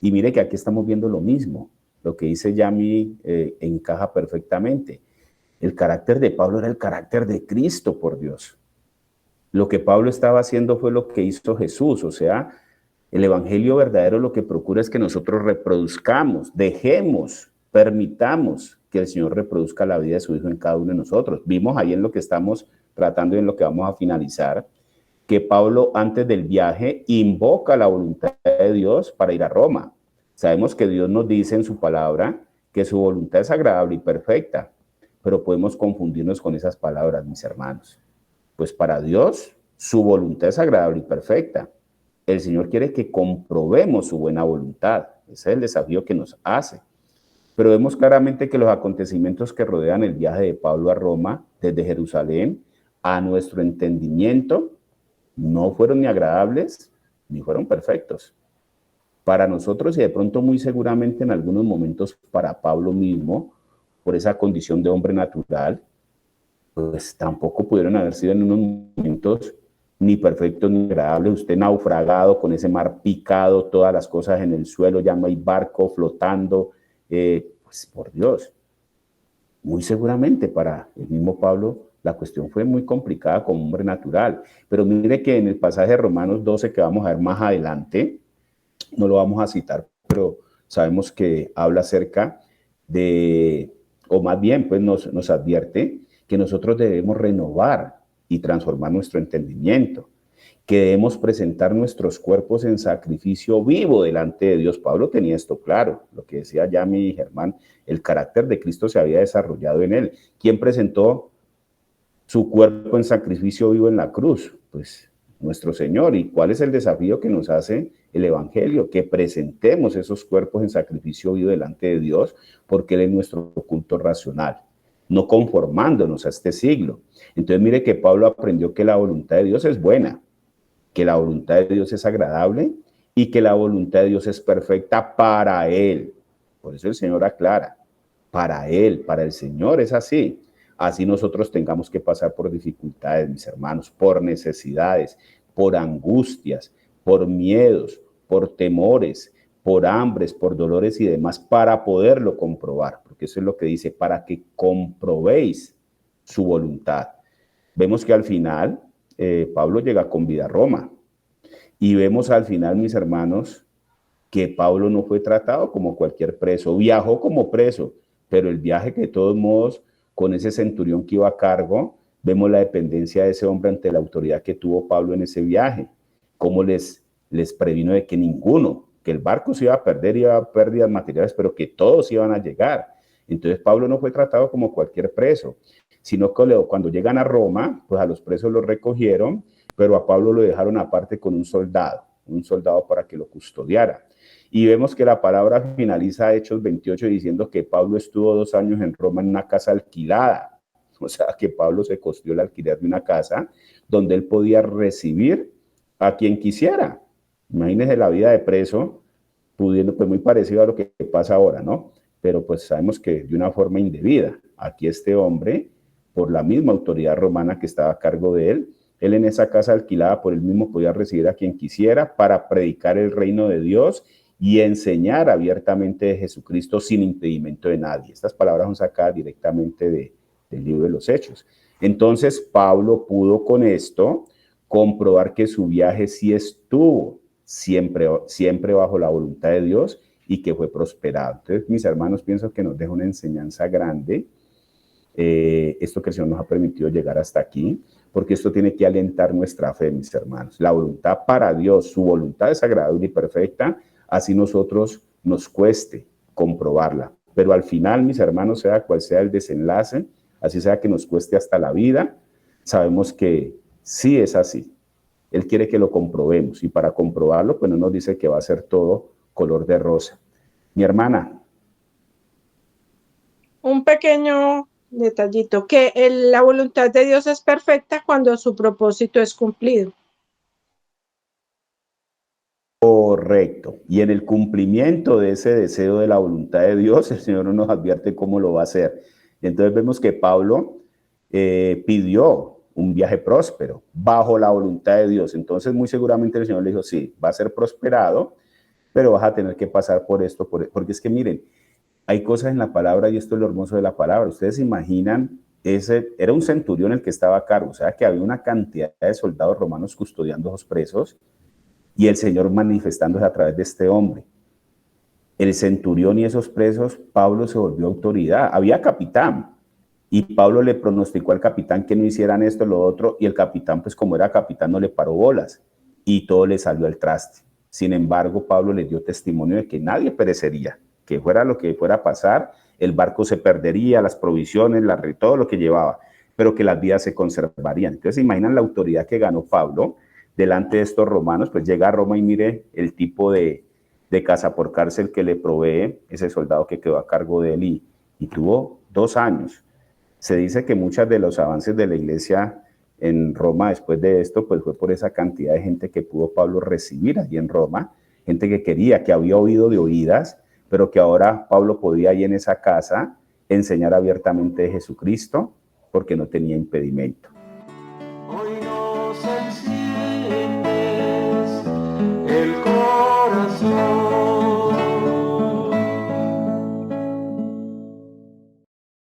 Y mire que aquí estamos viendo lo mismo. Lo que dice Yami encaja perfectamente. El carácter de Pablo era el carácter de Cristo, por Dios. Lo que Pablo estaba haciendo fue lo que hizo Jesús. O sea, el evangelio verdadero lo que procura es que nosotros reproduzcamos, dejemos, permitamos que el Señor reproduzca la vida de su Hijo en cada uno de nosotros. Vimos ahí en lo que estamos tratando y en lo que vamos a finalizar, que Pablo antes del viaje invoca la voluntad de Dios para ir a Roma. Sabemos que Dios nos dice en su palabra que su voluntad es agradable y perfecta, pero podemos confundirnos con esas palabras, mis hermanos. Pues para Dios, su voluntad es agradable y perfecta. El Señor quiere que comprobemos su buena voluntad. Ese es el desafío que nos hace. Pero vemos claramente que los acontecimientos que rodean el viaje de Pablo a Roma, desde Jerusalén, a nuestro entendimiento, no fueron ni agradables ni fueron perfectos. Para nosotros y de pronto muy seguramente en algunos momentos para Pablo mismo, por esa condición de hombre natural, pues tampoco pudieron haber sido en unos momentos ni perfectos ni agradables. Usted naufragado con ese mar picado, todas las cosas en el suelo, ya no hay barco flotando, pues por Dios. Muy seguramente para el mismo Pablo la cuestión fue muy complicada como hombre natural. Pero mire que en el pasaje de Romanos 12 que vamos a ver más adelante, no lo vamos a citar, pero sabemos que habla acerca de, o más bien pues nos advierte que nosotros debemos renovar y transformar nuestro entendimiento, que debemos presentar nuestros cuerpos en sacrificio vivo delante de Dios. Pablo tenía esto claro, lo que decía ya mi Germán, el carácter de Cristo se había desarrollado en él. ¿Quién presentó su cuerpo en sacrificio vivo en la cruz? Pues nuestro Señor. ¿Y cuál es el desafío que nos hace el Evangelio? Que presentemos esos cuerpos en sacrificio vivo delante de Dios, porque Él es nuestro culto racional, no conformándonos a este siglo. Entonces mire que Pablo aprendió que la voluntad de Dios es buena, que la voluntad de Dios es agradable y que la voluntad de Dios es perfecta para Él. Por eso el Señor aclara, para Él, para el Señor es así. Así nosotros tengamos que pasar por dificultades, mis hermanos, por necesidades, por angustias, por miedos, por temores, por hambres, por dolores y demás, para poderlo comprobar, porque eso es lo que dice, para que comprobéis su voluntad. Vemos que al final Pablo llega con vida a Roma y vemos al final, mis hermanos, que Pablo no fue tratado como cualquier preso, viajó como preso, pero el viaje que de todos modos, con ese centurión que iba a cargo, vemos la dependencia de ese hombre ante la autoridad que tuvo Pablo en ese viaje, cómo les previno de que ninguno, que el barco se iba a perder, iba a haber pérdidas materiales, pero que todos iban a llegar. Entonces Pablo no fue tratado como cualquier preso, sino que cuando llegan a Roma, pues a los presos los recogieron, pero a Pablo lo dejaron aparte con un soldado para que lo custodiara. Y vemos que la palabra finaliza Hechos 28 diciendo que Pablo estuvo 2 años en Roma en una casa alquilada. O sea, que Pablo se costeó el alquiler de una casa donde él podía recibir a quien quisiera. Imagínense la vida de preso, pudiendo, pues muy parecido a lo que pasa ahora, ¿no? Pero pues sabemos que de una forma indebida. Aquí este hombre, por la misma autoridad romana que estaba a cargo de él en esa casa alquilada por él mismo podía recibir a quien quisiera para predicar el reino de Dios y enseñar abiertamente de Jesucristo sin impedimento de nadie. Estas palabras son sacadas directamente del libro de los Hechos. Entonces Pablo pudo con esto comprobar que su viaje sí estuvo siempre bajo la voluntad de Dios y que fue prosperado. Entonces, mis hermanos, pienso que nos deja una enseñanza grande, esto que el Señor nos ha permitido llegar hasta aquí, porque esto tiene que alentar nuestra fe, mis hermanos. La voluntad para Dios, su voluntad es agradable y perfecta, así nosotros nos cueste comprobarla. Pero al final, mis hermanos, sea cual sea el desenlace, así sea que nos cueste hasta la vida, sabemos que sí es así. Él quiere que lo comprobemos y para comprobarlo, pues no nos dice que va a ser todo color de rosa. Mi hermana. Un pequeño detallito, que la voluntad de Dios es perfecta cuando su propósito es cumplido. Correcto. Y en el cumplimiento de ese deseo de la voluntad de Dios, el Señor nos advierte cómo lo va a hacer. Y entonces vemos que Pablo pidió un viaje próspero bajo la voluntad de Dios. Entonces muy seguramente el Señor le dijo, sí, va a ser prosperado, pero vas a tener que pasar por esto, porque es que miren, hay cosas en la palabra y esto es lo hermoso de la palabra. Ustedes se imaginan, era un centurión el que estaba a cargo, o sea que había una cantidad de soldados romanos custodiando a los presos y el Señor manifestándose a través de este hombre. El centurión y esos presos, Pablo se volvió autoridad. Había capitán, Y Pablo le pronosticó al capitán que no hicieran esto, lo otro, y el capitán, pues como era capitán, no le paró bolas, y todo le salió al traste. Sin embargo, Pablo le dio testimonio de que nadie perecería, que fuera lo que fuera a pasar, el barco se perdería, las provisiones, todo lo que llevaba, pero que las vidas se conservarían. Entonces, ¿se imaginan la autoridad que ganó Pablo delante de estos romanos? Pues llega a Roma y mire el tipo de casa por cárcel que le provee ese soldado que quedó a cargo de él, y tuvo 2 años. Se dice que muchos de los avances de la iglesia en Roma después de esto, pues fue por esa cantidad de gente que pudo Pablo recibir allí en Roma, gente que quería, que había oído de oídas, pero que ahora Pablo podía ahí en esa casa enseñar abiertamente de Jesucristo porque no tenía impedimento.